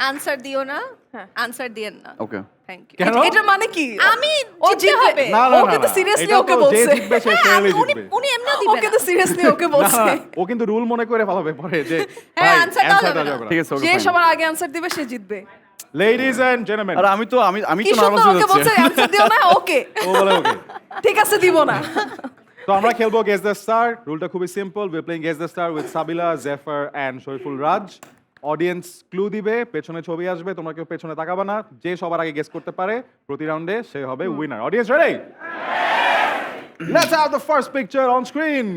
answer দিও না হ্যাঁ। আনসার দিয়েন না ওকে থ্যাংক ইউ কেন এটা মানে কি আমি ও জিততে জিতবে। হবে না না ও না, কিন্তু না, seriously এটা ওকে তো বলছে। যে জিতবে সে হ্যাঁ, fairly উনি জিতবে। উনি এমনিও ও দিবেন কিন্তু সিরিয়াসলি ওকে না, বলছে না, ও কিন্তু রুল মনে করে ফেলাবে পরে যে হ্যাঁ, ভাই, answer দেওয়া answer যাবে দেওয়া না। যাবে ঠিক না। আছে ওকে যে fine. সবার আগে অ্যানসার দিবে সে জিতবে Ladies and gentlemen, আর আমি তো আমি কি তো নার্ভাস সুন্দর হয়ে ওকে বলছে যাচ্ছি অ্যানসার দিও না ওকে ও বলে ওকে ঠিক আছে দিব না তো আমরা খেলবো গেস দ্য স্টার রুলটা খুবই simple we playing guess the star with Sabila Zephyr and Shariful Raj audience clue দিবে পেছনে ছবি আসবে তোমরা কেউ পেছনে তাকাবে না যে সবার আগে গেস করতে পারে প্রতি রাউন্ডে সে হবে winner audience ready let's have the first picture on screen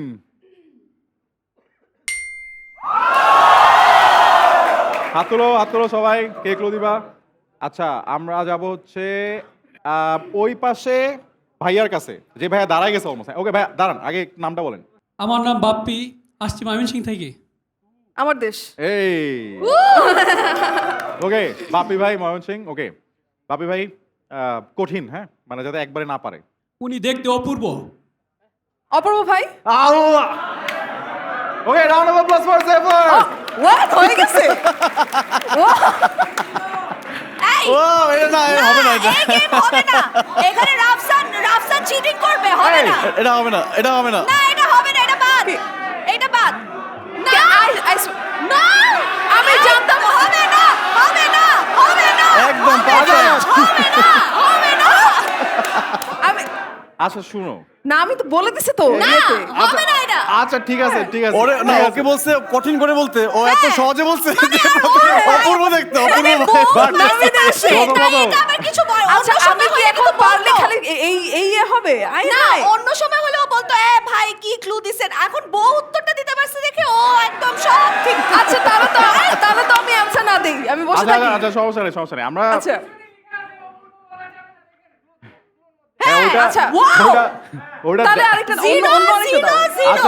হাত তোলো সবাই কে ক্লু দিবা আচ্ছা আমরা যাব হচ্ছে ওই পাশে ভাইয়ার কাছে যে ভাইয়া দাঁড়ায় গেছে অলমোস্ট ওকে ভাইয়া দাঁড়ান আগে নামটা বলেন আমার নাম বাপ্পি আসছি ময়মনসিং থেকে আমার দেশ এই ওকে বাপি ভাই ময়ন সিং ওকে বাপি ভাই কঠিন হ্যাঁ মানে যাতে একবারে না পারে উনি দেখতে অপূর্ব অপূর্ব ভাই আল্লাহ okay round of applause for Zephyr what হয়ে গেছে এই ও এটা না এটা হবে না এটা এই গেম হবে না এখানে রাফসান চিটিং করবে হবে না এটা হবে না এটা হবে না না এটা হবে না এটা বাদ এটা বাদ না না আমি জানতাম হবে না হবে না হবে না একদম হবে না, perfect। হবে না হবে না আমি আচ্ছা শুনো না আমি তো বলে দিছি তো না ইয়েতে। হবে না এটা আচ্ছা ঠিক আছে ঠিক আছে ওরে না ঠিক ওকে আছে। বলছে কঠিন করে বলতে ও এত হ্যাঁ। সহজে বলছে মানে যে অপূর্ব দেখতে অপূর্ব মানে ভাই। বহু নামে দেশে, বলো, তাই বলো। এটা আবার কিছু বল আচ্ছা অন্য আমি সময় কি হলে এখন কিন্তু পারলে বলতো। খালি এই হবে আই না হাই অন্য সময় হলেও বলতো এ ভাই কি ক্লু দিছেন এখন বউ উত্তরটা দিতে পারছে দেখে ও একদম সব ঠিক আচ্ছা তাহলে তো আমি অ্যানসার না দেই আমি বসে আচ্ছা থাকি আচ্ছা সমস্যা নেই আমরা আচ্ছা হ্যাঁ, ওটা- আচ্ছা ওটা- ওটা তাহলে আরেকটা জিরো, অন্য আরেকটা দাও। জিরো।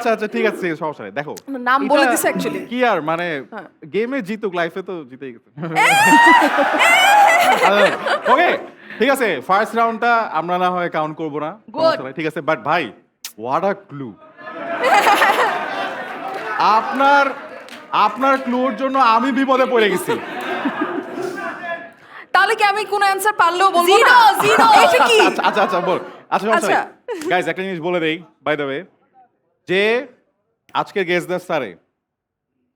আচ্ছা ঠিক আছে সমস্যা নেই দেখো নাম বলে এটা দিছে actually। কি আর মানে হ্যাঁ। গেমে জিতুক লাইফে তো জিতেই গেছে ওকে ঠিক আছে ফার্স্ট রাউন্ডটা আমরা না হয় কাউন্ট করব না Good. সমস্যা নাই, ঠিক আছে বাট ভাই হোয়াট আ ক্লু আপনার ক্লুর জন্য আমি বিপদে পড়ে গেছি তাহলে কি আমি কোনো অ্যানসার পারলেও বলবো জিরো, না জিরো। এটা কি আচ্ছা বল আচ্ছা সমস্যা আচ্ছা। গাইজ একটা জিনিস বলে দেই বাই দ্য ওয়ে যে আজকে গেস দ্য স্টারে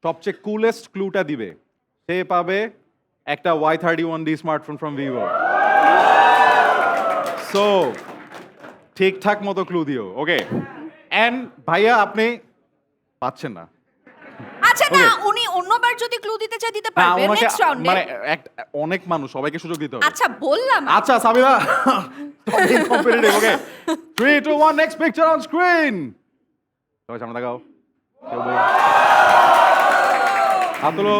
সবচেয়ে কুলেস্ট ক্লুটা দিবে সে পাবে একটা Y31D smartphone from Vivo so ঠিকঠাক মতো ক্লু দিও ওকে এন্ড ভাইয়া আপনি পাচ্ছেন না আচ্ছা না উনি অন্যবার যদি ক্লু দিতে চায় দিতে না পারবে ওনাকে নেক্সট রাউন্ডে মানে অনেক মানুষ সবাইকে সুযোগ দিতে হবে আচ্ছা বললাম আচ্ছা Sabina competitive okay 3 2 1 next picture on screen সবাই সামনে দেখাও হাতলো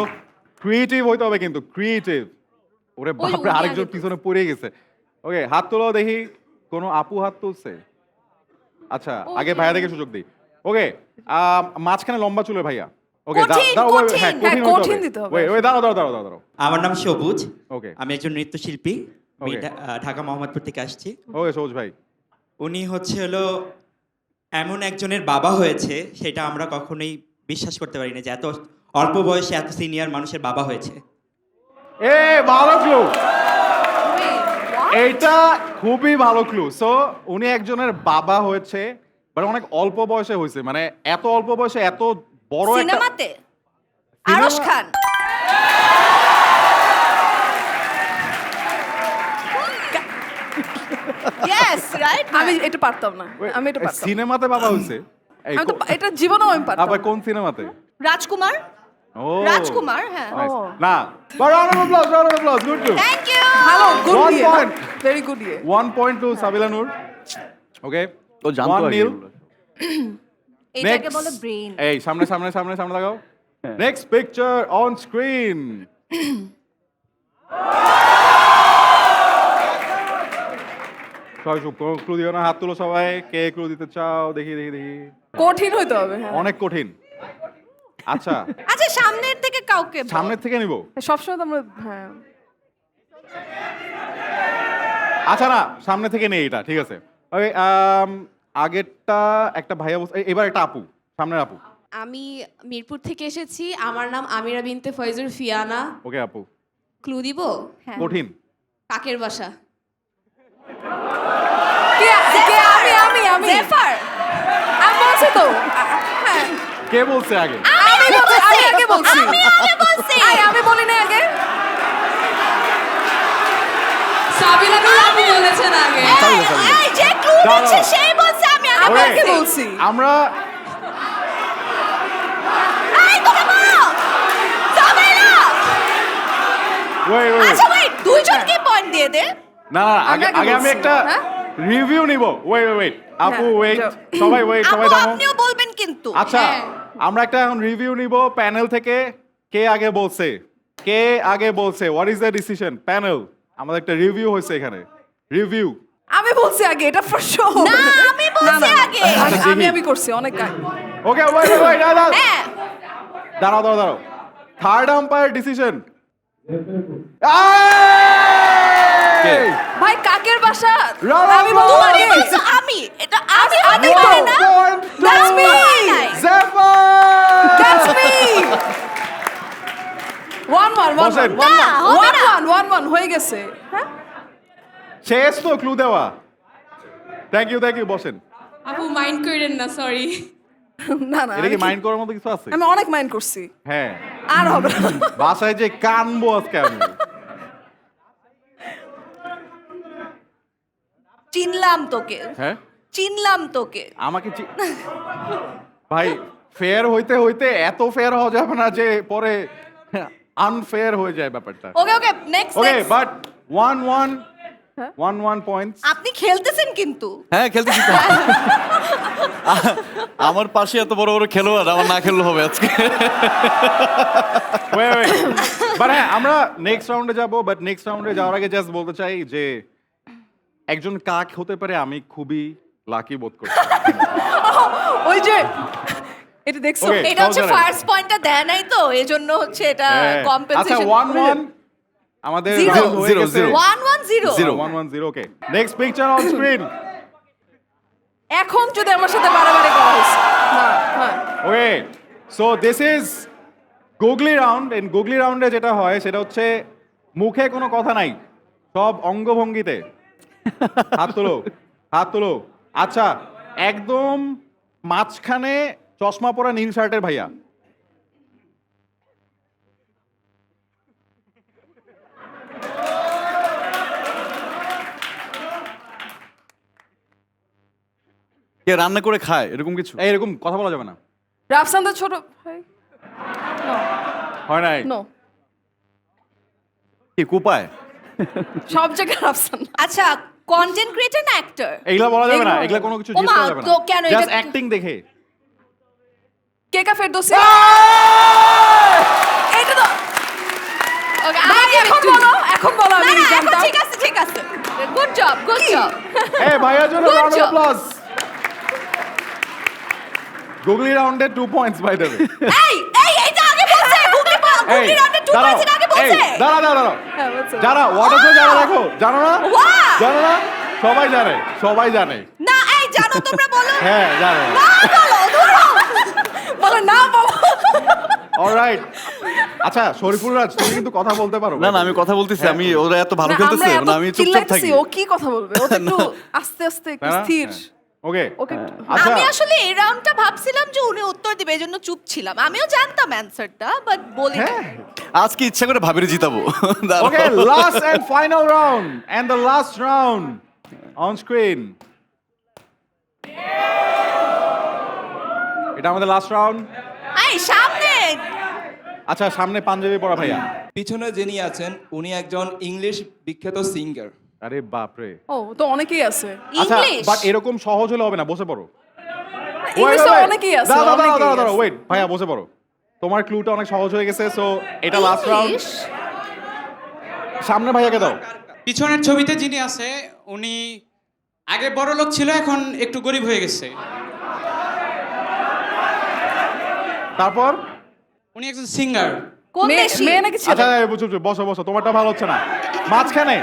ক্রিয়েটিভ হইতে হবে কিন্তু ক্রিয়েটিভ ওরে ওই বাপরে উনি আরেকজন আগে পিছনে পড়ে গেছে ওকে হাত তোলো দেখি কোনো আপু হাত তুলছে আচ্ছা আগে ভাইয়া দেখে সুযোগ দিই ওকে মাঝখানে লম্বা চুলে ভাইয়া ওকে কঠিন, কঠিন। হ্যাঁ হ্যাঁ, কঠিন কঠিন হতে দিতে হবে। হবে ওই দাঁড়াও আমার নাম সবুজ ওকে আমি একজন নৃত্যশিল্পী আমি Okay. ঢাকা মোহাম্মদপুর থেকে আসছি ওকে সবুজ ভাই উনি হলো এমন একজনের বাবা হয়েছে সেটা আমরা কখনোই বিশ্বাস করতে পারি না যে এত অল্প বয়সে এত সিনিয়র মানুষের বাবা হয়েছে এ ভালো ক্লু এইটা খুবই ভালো ক্লু সো উনি একজনের বাবা হয়েছে বাট অনেক অল্প বয়সে হয়েছে মানে এত অল্প বয়সে এত বড় একটা সিনেমাতে আরশ খান আমি এটা পারতাম না, আমি এটা পারতাম না। সিনেমাতে বাবা হইছে? এই আমি তো এটা জীবনেও আমি পারতাম আবার না। কোন সিনেমাতে? রাজকুমার ও রাজকুমার হ্যাঁ Nice. ও। না, round of applause, good to. Thank you ভালো, গুড 1 ইয়ে, point. ভেরি গুড ইয়ে। 1 point to Sabila Noor. Okay. ও জানতো 1-0. আগে এগুলো। এটাকে Next. বলে ব্রেইন এই সামনে লাগাও। Next picture on screen. সবাই চুপ করো, ক্লু দিও না, হাত তুলো সবাই। কে ক্লু দিতে চাও? দেখি। কঠিন হইতে হবে, হ্যাঁ। অনেক কঠিন। আচ্ছা, আচ্ছা সামনের থেকে কাউকে বল। সামনের থেকে নিব। সবসময় তো আমরা, হ্যাঁ। আচ্ছা না, সামনে থেকে নেই এটা, ঠিক আছে। ওকে, আগেরটা একটা ভাইয়া এবার একটা আপু, সামনের আপু। আমি মিরপুর থেকে এসেছি, আমার নাম আমিরা বিনতে ফয়জুর ফিয়ানা। ওকে আপু, ক্লু দিব? হ্যাঁ। কঠিন। কাকের বাসা। আমি জেফার আমি বলছি তো, হ্যাঁ। কে বলছে আগে? আমি বলছি, আমি আগে বলছি। আমি আগে বলছি আমি বলি না আগে। সাবিনা আপনি বলেছেন আগে। এই যে ক্লু দিচ্ছে সেই বলছে আমি আগে আমি আগে বলছি বলছি। আমরা এই তুমি বলো সাবিনা wait. আচ্ছা ওয়েট দুইজনকে পয়েন্ট দিয়ে দে না আগে আগে আগে আমি বলছি, একটা হ্যাঁ? রিভিউ নিব। ওয়েট আপু, হ্যাঁ, ওয়েট, যাও। সবাই ওয়েট, আপু সবাই দাঁড়াও। আপনিও বলবেন কিন্তু আচ্ছা, হ্যাঁ। আমরা একটা এখন রিভিউ নিব প্যানেল থেকে। কে আগে বলছে? What is the decision panel? আমাদের একটা রিভিউ হয়েছে এখানে, রিভিউ। আমি বলছি আগে, এটা ফর শিওর। না, আমি বলছি আগে। আমি করছি অনেক আগে। ওকে ওয়েট হ্যাঁ দাঁড়াও। Third umpire decision. ভাই কাকের বাসা, Round আমি of বলবো applause. আগে। তুমি বলছো আমি এটা আমি আমি তো। বলি না That's me. That's me. 1-1 বসেন। 1-1 হয়ে গেছে, হ্যাঁ। শেষ তো ক্লু দেওয়া। থ্যাংক ইউ বসেন। আপু মাইন্ড করেন না, সরি। না না, এটা কি আমি মাইন্ড করার মতো কিছু আছে? আমি অনেক মাইন্ড করছি, হ্যাঁ, আর হবে না। বাসায় যে কানবো আজকে আমি। চিনলাম তোকে হ্যাঁ, চিনলাম তোকে আমাকে ভাই ফেয়ার হইতে এত ফেয়ার হওয়া যাবে না যে পরে আনফেয়ার হয়ে যায় ব্যাপারটা। Okay next okay but 1-1 points. আপনি খেলতেছেন কিন্তু হ্যাঁ খেলতেছি তো। আমার পাশে এত বড় বড় খেলোয়াড়, আমার না খেললে হবে আজকে। বাট হ্যাঁ, আমরা নেক্সট রাউন্ডে যাব। বাট নেক্সট রাউন্ডে যাওয়ার আগে জাস্ট বলতে চাই যে একজন কাক হতে পারে আমি খুবই লাকি বোধ করি। ওই যে এটা দেখছো, Okay. এটা হচ্ছে সহজ ফার্স্ট পয়েন্টটা দেয় নাই তো এজন্য হচ্ছে এটা হ্যাঁ। আচ্ছা কম্পেনসেশন 1-1 আমাদের Zero. round হয়ে Zero, গেছে। zero. 1-1-0 Zero. 1-1-0 okay. Next picture on screen. এখন যদি আমার সাথে বাড়াবাড়ি করা হয়েছে, না, হ্যাঁ। Okay so this is googly round. And googly রাউন্ডে যেটা হয় সেটা হচ্ছে মুখে কোনো কথা নাই, সব অঙ্গভঙ্গিতে। হাত তোলো। আচ্ছা, একদম মাঝখানে চশমা পরা নীল শার্টের ভাইয়া। কে রান্না করে খায় এরকম কিছু? এরকম কথা বলা যাবে না। রাফসানদের ছোট ভাই, হয় নাই? নো, কি কোপায়? সব জায়গায় রাফসান। আচ্ছা কন্টেন্ট ক্রিয়েটর না অ্যাক্টর এগুলা বলা যাবে না, এগুলো- এগুলা কোনো কিছু ওমা, জিজ্ঞেস করা যাবে তো না। কেন এটা- জাস্ট অ্যাক্টিং দেখে। কেকা ফেরদৌসি। এটা তো ওকে ভাই, এখন বলো আমি জানতাম। ঠিক আছে গুড জব এই ভাইয়ার জন্য Good round of job. Applause. Googly রাউন্ডে 2 পয়েন্টস বাই দ্য ওয়ে। এইটা আগে বলছে গুগলি রাউন্ডে 2 পয়েন্টস আগে বলছে দাঁড়াও। হ্যাঁ, বলছো। যারা ওয়াটার শো যারা দেখো, জানো না? Wow! জানো না? সবাই জানে। না এই জানো তোমরা বলো হ্যাঁ, জানে। না বলো ধরো বলো না বাবা। অলরাইট। আচ্ছা, শরীফুল রাজ তুমি কিন্তু কথা বলতে পারো। না আমি কথা বলতেছি, আমি ওরা এত ভালো না, খেলতেছে আমরা এত মানে আমি চুপচাপ চিল্লাইতেছি, থাকি। ও কি কথা বলবে? ও তো একটু আস্তে আস্তে একটু স্থির। ওকে ওকে আচ্ছা, আমি আসলে এই রাউন্ডটা ভাবছিলাম যে উনি উত্তর দিবে এজন্য চুপ ছিলাম আমিও জানতাম অ্যানসারটা বাট বলি না। হ্যাঁ। আজকে ইচ্ছা করে ভাবিরে জিতাবো। দাঁড়াও। Okay last and final round and the last round on screen. এটা আমাদের লাস্ট রাউন্ড। এই সামনে আচ্ছা সামনে পাঞ্জাবি পরা ভাইয়া। পিছনে যিনি আছেন উনি একজন ইংলিশ বিখ্যাত সিঙ্গার। আরে বাপ রে। ও তো অনেকেই আছে আচ্ছা ইংলিশ বাট এরকম সহজ হলে হবে না, বসে পড়ো। ইংলিশে অনেকেই আছে অনেকেই আছে। ওয়েট ভাইয়া বসে পড়ো, তোমার ক্লুটা অনেক সহজ হয়ে গেছে, সো এটা লাস্ট রাউন্ড। ইংলিশ? সামনে ভাইয়াকে দাও। পিছনের ছবিতে যিনি আছে উনি আগে বড় লোক ছিল, এখন একটু গরিব হয়ে গেছে। তারপর উনি একজন সিঙ্গার। কোন মেয়ে দেশি? মেয়ে নাকি ছেলে? আচ্ছা বুঝছো, বসো বসো, তোমারটা ভালো হচ্ছে না। মাঝখানে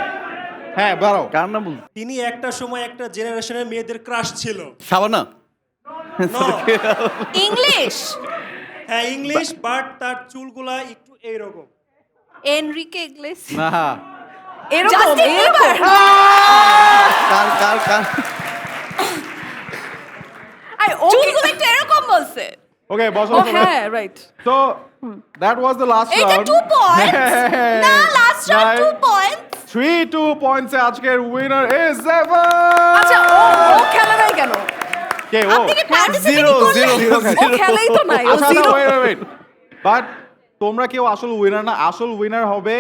হ্যাঁ দাঁড়াও। কার নাম বল? তিনি একটা সময় একটা জেনারেশনের মেয়েদের ক্রাশ ছিল। সাবানা? ইংলিশ? হ্যাঁ ইংলিশ, বাট তার চুলগুলা একটু এইরকম। Enrique Iglesias? না এরকম জাস্টিন এরকম Bieber? Car car car? I O চুলগুলো একটু এরকম বলছে। ওকে বসো ও বসো। হ্যাঁ right So that was the last এইটা round. 2 পয়েন্টস না, লাস্ট রাউন্ড 2 পয়েন্টস। 3-2 points এ আজকের উইনার ইজ জেফার। আচ্ছা ও খেলে নাই কেন? কে ও? আপনি কি পার্টিসিপেট জিরো করলেন? জিরো ও খেলেই তো নাই ও আচ্ছা জিরো ওয়েট বাট তোমরা কেউ আসল উইনার না, আসল উইনার হবে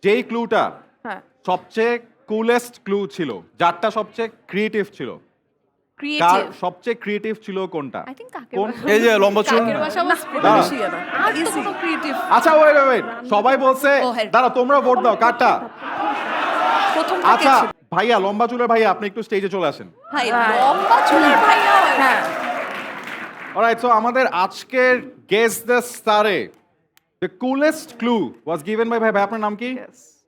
যেই ক্লুটা হ্যাঁ সবচেয়ে কুলেস্ট ক্লু ছিল, যারটা সবচেয়ে ক্রিয়েটিভ ছিল। কার ক্রিয়েটিভ। সবচেয়ে ক্রিয়েটিভ ছিল কোনটা? আই থিংক কাকের কোন? বাসা। এই যে লম্বা চুল। কাকের বাসা was ওটা বেশি না আর তো ইজি কোনো ক্রিয়েটিভ। আচ্ছা ওয়েট সবাই বলছে ও, হ্যাঁ। দাঁড়া তোমরা ভোট দাও কারটা। প্রথম আচ্ছা থেকে ভাইয়া লম্বা চুলের ভাইয়া আপনি একটু স্টেজে চলে আসেন। ভাই লম্বা চুলের ভাইয়া হয়। হ্যাঁ অলরাইট সো আমাদের আজকের গেস দ্য স্টারে the coolest clue was given by ভাই আপনার নাম কি?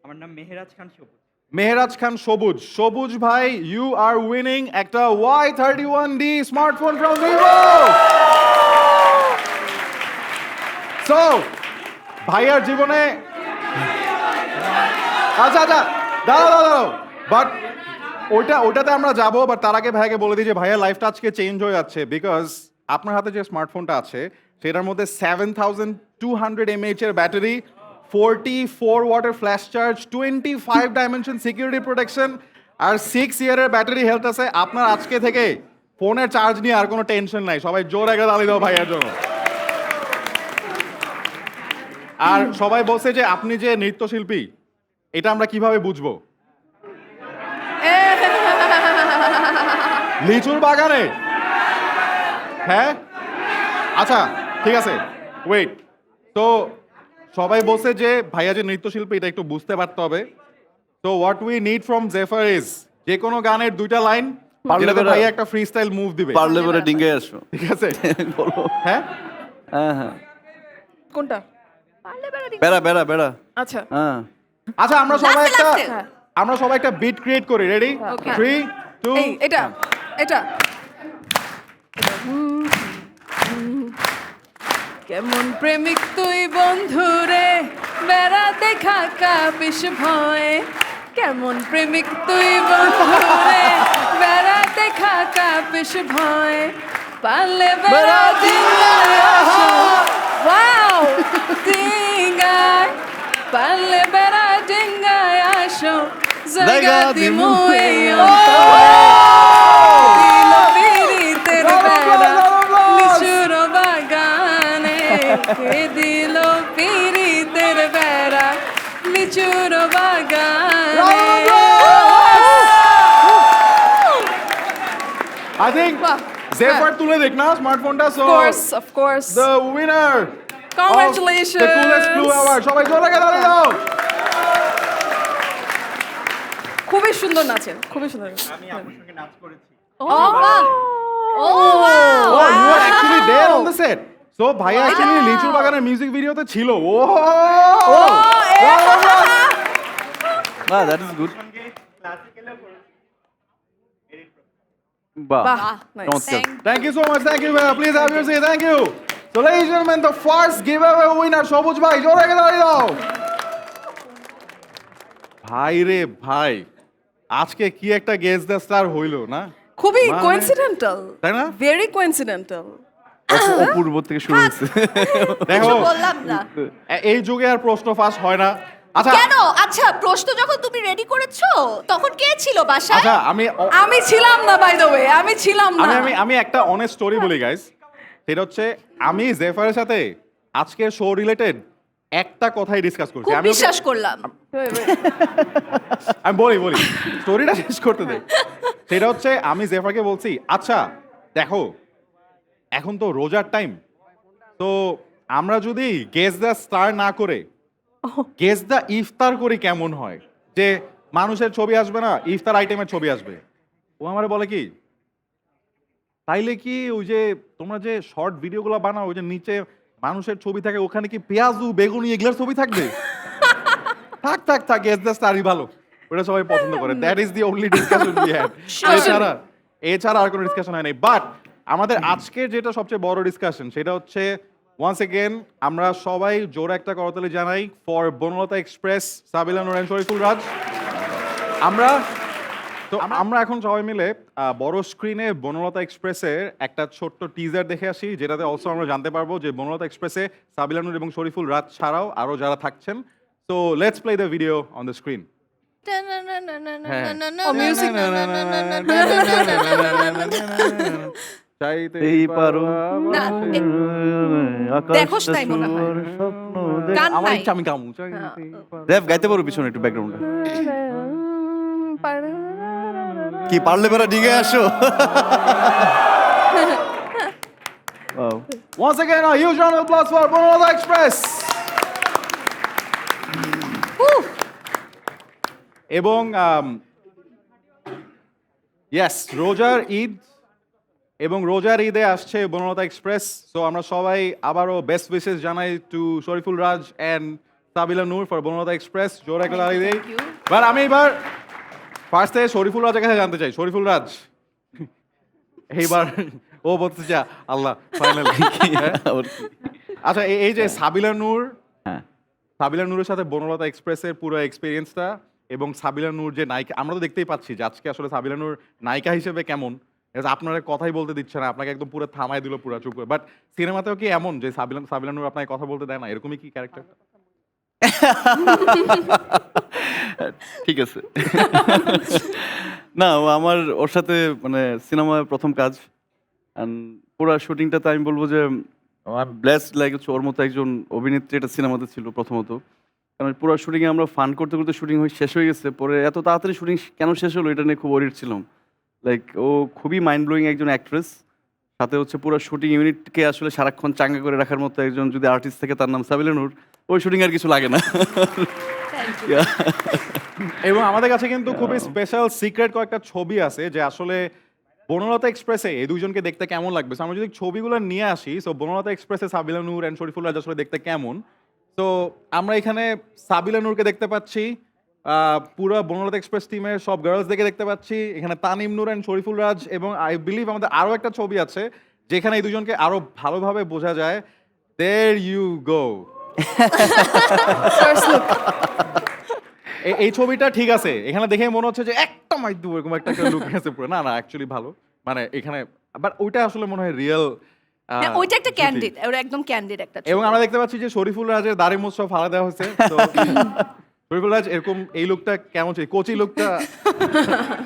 আমার নাম মেহেরাজ খান সবুজ। মেহেরাজ খান সবুজ। সবুজ ভাই ইউ আর উইনিং একটা Y31D smartphone from Vivo. So ভাইয়ার জীবনে আচ্ছা দাঁড়াও বাট ওইটাতে আমরা যাবো, বাট তার আগে ভাইয়াকে বলে দিই যে ভাইয়ার লাইফটা আজকে চেঞ্জ হয়ে যাচ্ছে, বিকজ আপনার হাতে যে স্মার্টফোনটা আছে সেটার মধ্যে 7200 mAh এর ব্যাটারি, 44 ওয়াটের flash charge, 25 dimension security protection আর 6 ইয়ারের ব্যাটারি হেলথ আছে। আপনার আজকে থেকে ফোনের চার্জ নিয়ে আর কোনো টেনশন নাই। সবাই জোর একটা তালি দাও ভাইয়ার জন্য। আর সবাই বলছে যে আপনি যে নৃত্যশিল্পী, এটা আমরা কিভাবে বুঝবো? লিচুর বাগানে? হ্যাঁ আচ্ছা ঠিক আছে ওয়েট, তো সবাই বলছে যে ভাইয়া যে নৃত্যশিল্পী এটা একটু বুঝতে পারতে হবে। তো what we need from Zephyr is যে কোনো গানের 2টা লাইন যেটাতে ভাইয়া একটা ফ্রি স্টাইল মুভ দিবে। পারলে পরে ডিঙ্গে আসো। ঠিক আছে বলো। হ্যাঁ হ্যাঁ হ্যাঁ কোনটা? বেড়া বেড়া বেড়া। আচ্ছা হ্যাঁ আচ্ছা আমরা সবাই একটা হ্যাঁ। আমরা সবাই একটা বিট ক্রিয়েট করি। রেডি? 3 2 এই এটা কেমন প্রেমিক তুই বন্ধুরে বেড়াতে খাকা বিষ ভয়ে, কেমন প্রেমিক তুই বন্ধুরে বেড়াতে খাকা বিষ ভয়ে, পারলে বেড়া ডিঙ্গায় আসো, ওয়াও ডিঙ্গায়, পারলে বেড়া ডিঙ্গায় আসো, জায়গা দিমু এই দিল পিরিতের বেড়া লিচুর বাগানে, কে দিল পিরিতের বেড়া লিচুর বাগানে। আই থিংক জেফার তুলে দেখ না স্মার্টফোনটা। So Of course. The winner Congratulations. The coolest clue award. সবাই জোরে তালি দাও। খুবই সুন্দর নাচেন, খুবই সুন্দর। ও বাহ ও wow Oh, you were actually there on the set. So ভাইয়া actually লিচুর বাগানের মিউজিক ভিডিওতে ছিল। ও বাহ দ্যাট ইজ গুড। বাহ বাহ নাইস। চমৎকার। Thank you so much. Thank you. Please have your seat. Thank you. So ladies and gentlemen, the first giveaway winner সবুজ ভাই জোরে তালি দাও। ভাই রে ভাই আজকে কি একটা গেস দ্য স্টার হইলো না? খুবই মানে- কোইন্সিডেন্টাল, তাই না? Very coincidental. অপূর্ব থেকে শুরু হয়েছে। দেখো কিছু বললাম না। এই যুগে আর প্রশ্ন ফাঁস হয় না। আচ্ছা কেন? আচ্ছা প্রশ্ন যখন তুমি রেডি করেছো তখন কে ছিল বাসায়? আচ্ছা আমি ছিলাম না বাই দ্য ওয়ে, আমি ছিলাম না। আমি একটা অনেস্ট স্টোরি বলি গাইস। সেটা হচ্ছে আমি জেফারের সাথে আজকের শো রিলেটেড একটা কথাই ডিসকাস করছি খুব আমি ওকে- বিশ্বাস করলাম। আমি বলি স্টোরিটা শেষ করতে দে। সেটা হচ্ছে আমি জেফারকে বলছি আচ্ছা দেখো এখন তো রোজার টাইম, তো আমরা যদি গেস দ্য স্টার না করে গেস দ্য ইফতার করি কেমন হয়, যে মানুষের ছবি আসবে না, ইফতার আইটেমের ছবি আসবে। ও আমারে বলে কি তাইলে কি ওই যে তোমরা যে শর্ট ভিডিওগুলো বানাও ওই যে নিচে মানুষের ছবি থাকে ওখানে কি পেঁয়াজু বেগুনি এগুলোর ছবি থাকবে? থাক গেস দ্য স্টারই ভালো, ওটা সবাই পছন্দ করে। That is the only discussion we had. এছাড়া আর কোনো ডিসকাশন হয় নাই। বাট আমাদের আজকের যেটা সবচেয়ে বড় ডিসকাশন সেটা হচ্ছে ওয়ান্স এগেন আমরা সবাই জোরে একটা করতালি জানাই for Banalata express, Sabila Noor and Shariful Raj. আমরা এখন সবাই মিলে বড় স্ক্রিনে বনলতা এক্সপ্রেসের একটা ছোট্ট টিজার দেখে আসি, যেটাতে অলসো আমরা জানতে পারবো যে বনলতা এক্সপ্রেসে সাবিলা নূর এবং শরীফুল রাজ ছাড়াও আরো যারা থাকছেন। So let's play the video on the screen. এই পারো না, দেখোস নাই মনে হয়। গান আমার নাই। ইচ্ছা আমি গামু। দেব গাইতে পারো পিছনে একটু ব্যাকগ্রাউন্ডে। কি পারলে পারা ডিগে আসো। Wow. Once again, a huge round of applause for Bonolata Express. এবং ইয়েস রোজার ঈদ এবং রোজার ঈদে আসছে বনলতা এক্সপ্রেস। সো আমরা সবাই আবারও বেস্ট উইশেস জানাই to Shariful Raj and Sabila Noor for Banalata express. জোরে একটা তালি দেই। বাট আমি এবার ফার্স্টে শরীফুল রাজের কাছে জানতে চাই, শরীফুল রাজ এইবার ও বলতে চা আল্লাহ ফাইনালি আচ্ছা এই যে সাবিলা নূর, হ্যাঁ সাবিলা নূরের সাথে বনলতা এক্সপ্রেসের পুরো এক্সপিরিয়েন্সটা এবং সাবিলা নূর যে নায়িকা, আমরা তো দেখতেই পাচ্ছি যে আজকে আসলে সাবিলা নূর নায়িকা হিসেবে কেমন, আপনারা কথাই বলতে দিচ্ছে না, আপনাকে একদম পুরো থামাই দিল পুরো চুপ করে। বাট সিনেমাতেও কি এমন যে সাবিলা নূর আপনাকে কথা বলতে দেয় না, এরকমই কি ক্যারেক্টার? ঠিক আছে। না ও আমার ওর সাথে মানে সিনেমায় প্রথম কাজ, অ্যান্ড পুরো শুটিংটাতে আমি বলবো যে আমি ব্লেসড লাগছে ওর মতো একজন অভিনেত্রী এটা সিনেমাতে ছিল প্রথমত। কারণ পুরো শুটিংয়ে আমরা ফান করতে করতে শুটিং শেষ হয়ে গেছে, পরে এত তাড়াতাড়ি শুটিং কেন শেষ হলো এটা নিয়ে খুব ওরিড ছিলাম। লাইক ও খুবই মাইন্ড ব্লোয়িং একজন অ্যাক্ট্রেস, সাথে হচ্ছে পুরো শুটিং ইউনিটকে আসলে সারাক্ষণ চাঙ্গা করে রাখার মতো একজন যদি আর্টিস্ট থেকে তার নাম সাবিলা নূর, ওই শুটিং আর কিছু লাগে না। এবং আমাদের কাছে কিন্তু খুবই স্পেশাল সিক্রেট কয়েকটা ছবি আছে যে আসলে বনলতা এক্সপ্রেসে এই দুইজনকে দেখতে কেমন লাগবে। So আমরা যদি ছবিগুলো নিয়ে আসি, সো বনলতা এক্সপ্রেসে সাবিলা নূর অ্যান্ড শরীফুল রাজ আসলে দেখতে কেমন। তো আমরা এখানে সাবিলা নূরকে দেখতে পাচ্ছি, পুরো বনলতা এক্সপ্রেস টিমের সব গার্লসদেরকে দেখতে পাচ্ছি, এখানে তানিম নূর অ্যান্ড শরীফুল রাজ, এবং আই বিলিভ আমাদের আরও একটা ছবি আছে যেখানে এই দুজনকে আরো ভালোভাবে বোঝা যায়। There you go. এই ছবিটা ঠিক আছে, এখানে দেখে মনে হচ্ছে যে একটা মাইক দেবো এরকম একটা লুক আছে পুরো। না অ্যাকচুয়ালি ভালো, মানে এখানে বাট ওইটা আসলে মনে হয় রিয়েল। হ্যাঁ, ওইটা একটা ক্যান্ডিড, ওটা একদম ক্যান্ডিড একটা ছবি। এবং আমরা দেখতে পাচ্ছি যে শরীফুল রাজের দাড়ি মোচ সব ফালা দেওয়া হয়েছে। তো শরীফুল রাজ এরকম এই লুকটা কেমন, কোচি লুকটা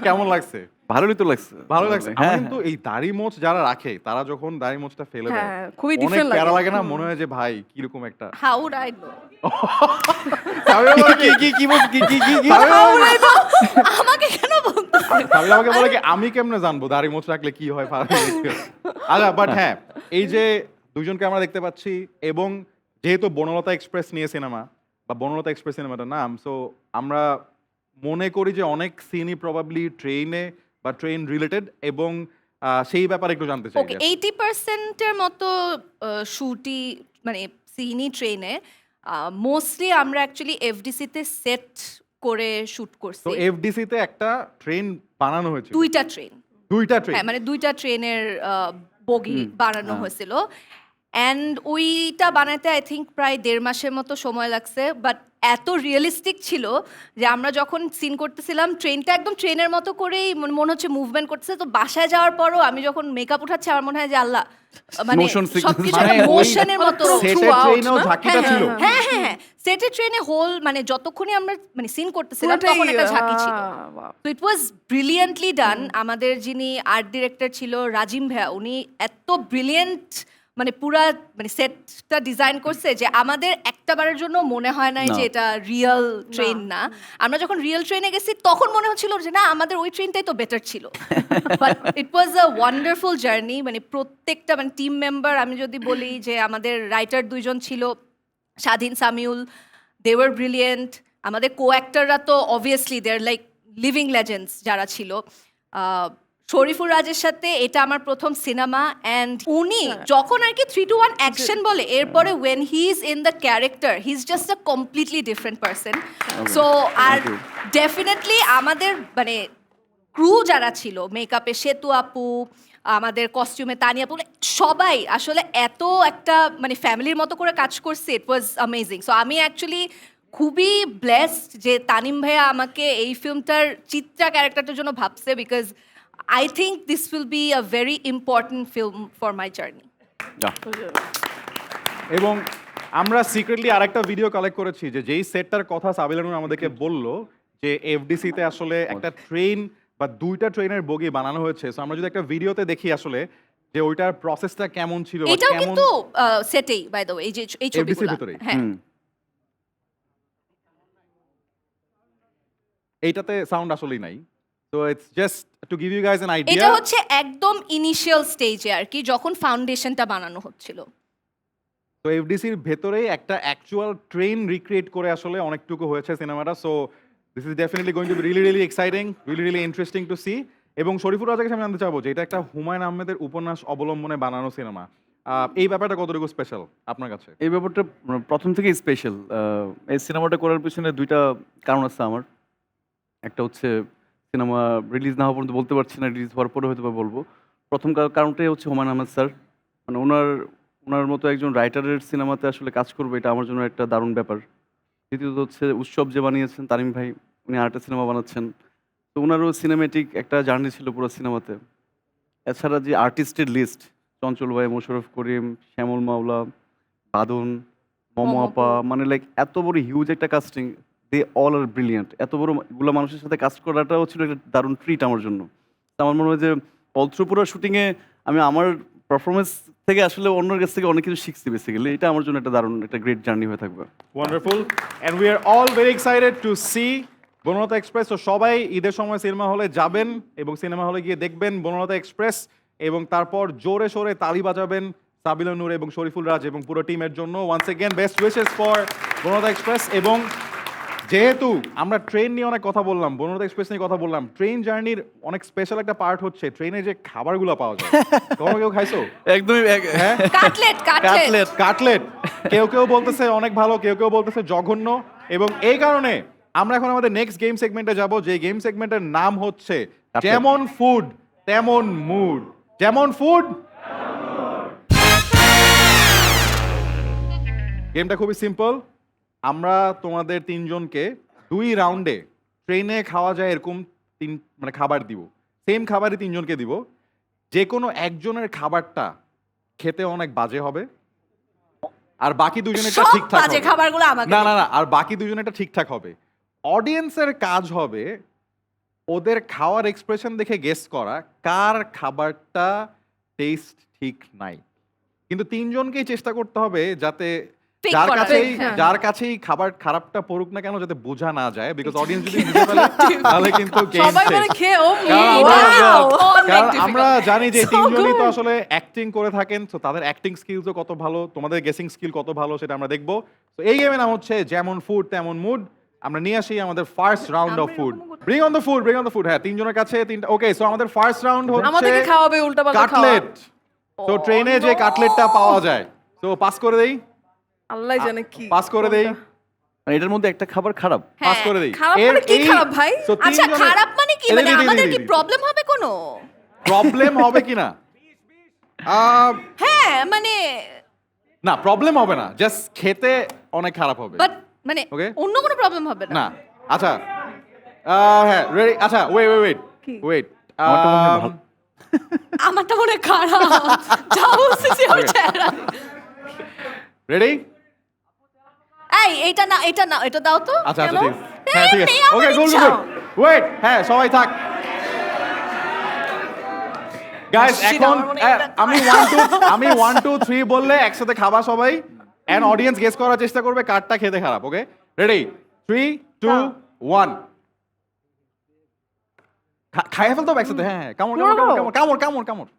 কেমন লাগছে? ভালোই তো লাগছে, ভালো লাগছে। আমার হ্যাঁ কিন্তু এই দাড়ি মোচ যারা রাখে তারা যখন দাড়ি মোচটা ফেলে দেয় হ্যাঁ, খুবই অনেক different প্যারা লাগে। লাগে না, মনে হয় যে ভাই কিরকম একটা হাউ উড আই নো? আমাকে কেন বলতেছে? তাহলে আমাকে বলে কি আমি কেমনে জানবো দাড়ি মোচ রাখলে কি হয়? আচ্ছা বাট হ্যাঁ, এই যে দুইজনকে আমরা দেখতে পাচ্ছি, এবং যেহেতু বনলতা এক্সপ্রেস নিয়ে সিনেমা বা বনলতা এক্সপ্রেস সিনেমাটার নাম, সো আমরা মনে করি যে অনেক সিনই প্রবাবলি ট্রেনে বা ট্রেন রিলেটেড, এবং সেই ব্যাপারে একটু জানতে চাই। ওকে, 80% মতো শুটই মানে সিনি ট্রেনে, মোস্টলি আমরা অ্যাকচুয়ালি এফডিসিতে সেট করে শুট তো করছি। এফডিসি তে একটা ট্রেন বানানো হয়েছিল, দুইটা ট্রেন, দুইটা ট্রেন। হ্যাঁ মানে দুইটা ট্রেনের বগি বানানো হয়েছিল, অ্যান্ড ওইটা বানাতে আই থিঙ্ক প্রায় 1.5 মাসের মতো সময় লাগছে। বাট এত রিয়েলিস্টিক ছিল যে আমরা যখন সিন করতেছিলাম ট্রেনটা একদম ট্রেনের মতো করেই মনে হচ্ছে মুভমেন্ট করতেছে। তো বাসায় যাওয়ার পরও আমি যখন মেকআপ উঠাচ্ছি আমার মনে হয় যে আল্লাহ, মানে Motion sickness। সবকিছু মানে ওই মোশনের মতো। সেটের ট্রেনেও ঝাঁকিটা ছিল। হ্যাঁ হ্যাঁ হ্যাঁ, সেটের ট্রেনে হোল মানে যতক্ষণই আমরা মানে সিন করতেছিলাম তখন একটা ঝাঁকি ছিল। তো ইট ওয়াজ ব্রিলিয়েন্টলি ডান। আমাদের যিনি আর্ট ডিরেক্টর ছিল রাজিম ভাইয়া, উনি এত ব্রিলিয়েন্ট মানে পুরা মানে সেটটা ডিজাইন করছে যে আমাদের একটাবারের জন্য মনে হয় না যে না। এটা রিয়েল ট্রেন না। আমরা যখন রিয়েল ট্রেনে গেছি তখন মনে হচ্ছিল যে না আমাদের ওই ট্রেনটাই তো বেটার ছিল। But it was a wonderful journey. মানে প্রত্যেকটা মানে টিম মেম্বার আমি যদি বলি যে আমাদের রাইটার 2 জন ছিল, স্বাধীন সামিউল, দে ওয়ার ব্রিলিয়েন্ট। আমাদের কো অ্যাক্টররা তো obviously they are like living legends যারা ছিল। শরীফুর রাজের সাথে এটা আমার প্রথম সিনেমা, অ্যান্ড উনি যখন আর কি 3 to 1 অ্যাকশন বলে এরপরে when he is in the character he is just a completely different person. So আর ডেফিনেটলি আমাদের মানে ক্রু যারা ছিল, মেকআপে সেতু আপু, আমাদের কস্টিউমে তানিয়া আপু, সবাই আসলে এত একটা মানে ফ্যামিলির মতো করে কাজ করছে। ইট ওয়াজ অ্যামেজিং। সো আমি অ্যাকচুয়ালি খুবই ব্লেসড যে তানিম ভাইয়া আমাকে এই ফিল্মটার চিত্রা ক্যারেক্টারটার জন্য ভাবছে, because I think this will be a very important film for my journey. এবং আমরা সিক্রেটলি আরেকটা ভিডিও কালেক্ট করেছি যে যেই সেটটার কথা সাবিলানুর আমাদেরকে বললো যে এফডিসিতে আসলে একটা ট্রেন বা 2টা ট্রেনের বগি বানানো হয়েছে। সো আমরা যদি একটা ভিডিওতে দেখি আসলে যে ওইটার প্রসেসটা কেমন ছিল বা এটাও কেমন কিন্তু সেটেই বাই দ্য ওয়ে, এই যে এই এফডিসির ছবিগুলো। ভিতরেই হ্যাঁ, এইটাতে সাউন্ড আসলেই নাই। So it's just to give you guys an এটা আইডিয়া। হচ্ছে একদম ইনিশিয়াল স্টেজে আর কি, যখন ফাউন্ডেশনটা বানানো হচ্ছিল। তো এফডিসির ভেতরে একটা অ্যাকচুয়াল ট্রেন রিক্রিয়েট করে আসলে অনেকটুকু হয়েছে সিনেমাটা। So this is definitely going to be really really exciting, really really interesting to see. এবং শরীফুর রাজাকে আমি জানতে চাবো যে এটা একটা হুমায়ুন আহমেদের উপন্যাস অবলম্বনে বানানো সিনেমা, এই ব্যাপারটা কতটুকু স্পেশাল আপনার কাছে? এই ব্যাপারটা প্রথম থেকেই স্পেশাল। এই সিনেমাটা করার পিছনে 2টা কারণ আছে আমার। একটা হচ্ছে সিনেমা রিলিজ না হওয়া পর্যন্ত বলতে পারছি না, রিলিজ হওয়ার পরে হয়তো বা বলবো। প্রথম কারণটাই হচ্ছে হুমায়ুন আহমেদ স্যার, মানে ওনার মতো একজন রাইটারের সিনেমাতে আসলে কাজ করবে এটা আমার জন্য একটা দারুণ ব্যাপার। দ্বিতীয়ত হচ্ছে উৎসব যে বানিয়েছেন তানিম ভাই, উনি আরেকটা সিনেমা বানাচ্ছেন, তো ওনারও সিনেমেটিক একটা জার্নি ছিল পুরো সিনেমাতে। এছাড়া যে আর্টিস্টের লিস্ট, চঞ্চল ভাই, মোশাররফ করিম, শ্যামল মাওলা, বাদন, মমো আপা, মানে লাইক এত বড় হিউজ একটা casting, they all are brilliant. এত বড় এগুলো মানুষের সাথে কাজ করাটাও ছিল একটা দারুণ ট্রিট আমার জন্য। তো আমার মনে হয় যে পুরো শুটিংয়ে আমি আমার পারফরমেন্স থেকে আসলে অন্যের কাছ থেকে অনেক কিছু শিখছি বেসিক্যালি। এটা আমার জন্য একটা দারুণ একটা গ্রেট জার্নি হয়ে থাকবে। Wonderful, and we are all very excited to see Banalata express. তো সবাই ঈদের সময় সিনেমা হলে যাবেন এবং সিনেমা হলে গিয়ে দেখবেন বনলতা এক্সপ্রেস, এবং তারপর জোরে সোরে তালি বাজাবেন সাবিলা নূর এবং শরীফুল রাজ এবং পুরো টিমের জন্য। Once again best wishes for Banalata express. এবং যেহেতু আমরা ট্রেন নিয়ে অনেক কথা বললাম, বনলতা এক্সপ্রেস নিয়ে কথা বললাম, ট্রেন জার্নির অনেক স্পেশাল একটা পার্ট হচ্ছে ট্রেনে যে খাবারগুলো পাওয়া যায়। কখনো কেউ খাইছো? একদমই হ্যাঁ, কাটলেট কাটলেট কাটলেট কেউ কেউ বলতেছে অনেক ভালো, কেউ কেউ বলতেছে জঘন্য। এবং এই কারণে আমরা এখন আমাদের নেক্সট গেম সেগমেন্টে যাব, যে গেম সেগমেন্টের নাম হচ্ছে যেমন ফুড তেমন মুড। যেমন ফুড, গেমটা খুবই সিম্পল। আমরা তোমাদের 3 জনকে 2 রাউন্ডে ট্রেনে খাওয়া যায় এরকম মানে খাবার দিব, সেম খাবারই 3 জনকে দিব। যে কোনো একজনের খাবারটা খেতে অনেক বাজে হবে, আর বাকি 2 জনেরটা সব ঠিকঠাক বাজে হবে। খাবারগুলো আমাকে না না না, আর বাকি 2 জনেরটা ঠিকঠাক হবে। অডিয়েন্সের কাজ হবে ওদের খাওয়ার এক্সপ্রেশন দেখে গেস করা কার খাবারটা টেস্ট ঠিক নাই। কিন্তু 3 জনকেই চেষ্টা করতে হবে যাতে Pick যার করা, কাছেই pick, হ্যাঁ। যার কাছেই খাবার খারাপটা পড়ুক না কেন যাতে বোঝা না যায়, বিকজ অডিয়েন্স যদি বুঝে ফেলে তাহলে কিন্তু গেম সবাই শেষ। মানে খেয়ে ও কারণ আমরা জানি যে 3 জনই তো আসলে অ্যাক্টিং করে থাকেন, তো তাদের অ্যাক্টিং স্কিলসও কত ভালো, তোমাদের গেসিং স্কিল কত ভালো সেটা আমরা দেখবো। তো এই গেমের নাম হচ্ছে যেমন ফুড তেমন মুড। আমরা নিয়ে আসি আমাদের first round of food. Bring on the food, bring on the food. হ্যাঁ, 3 জনের কাছে 3টা। ওকে, সো আমাদের ফার্স্ট রাউন্ড হচ্ছে আমাদেরকে খাওয়াবে উল্টাপাল্টা খাওয়া। কাটলেট। তো ট্রেনে যে কাটলেটটা পাওয়া যায়, তো পাস করে দেই, আল্লাহ জানে কি পাস করে দেই, মানে এটার মধ্যে একটা খাবার খারাপ। পাস করে দেই। খারাপ মানে কি খারাপ ভাই? so 3 আচ্ছা জনের- খারাপ মানে কি, মানে আমাদের কি প্রবলেম হবে কোনো? প্রবলেম হবে কিনা? হ্যাঁ মানে না, প্রবলেম হবে না, জাস্ট খেতে অনেক খারাপ হবে। বাট মানে Okay. অন্য কোনো প্রবলেম হবে না। না, আচ্ছা, হ্যাঁ, রেডি। আচ্ছা, ওয়েট আমারটা মনে হয় ভালো। আমারটা মনে হয় খারাপ। যা বলছিস আমার চেহারা। রেডি? এই এটা না, এটা না, এটা দাও তো। আচ্ছা আচ্ছা, কেন? ঠিক হ্যাঁ, ঠিক আছে। এই, আমার ওকে, গুড ইচ্ছা। গুড। ওয়েট, হ্যাঁ, সবাই থাক। গাইস হাসছি না, এখন আমার মনে হয় এটা আমি 1 2 3 বললে একসাথে খাবা সবাই এন্ড অডিয়েন্স গেস করার চেষ্টা করবে কারটা খেতে খারাপ ওকে রেডি 3 2 1 খাইয়ে ফেলতে হবে একসাথে হ্যাঁ কামড় কামড় কামড় কামড় কামড় কামড়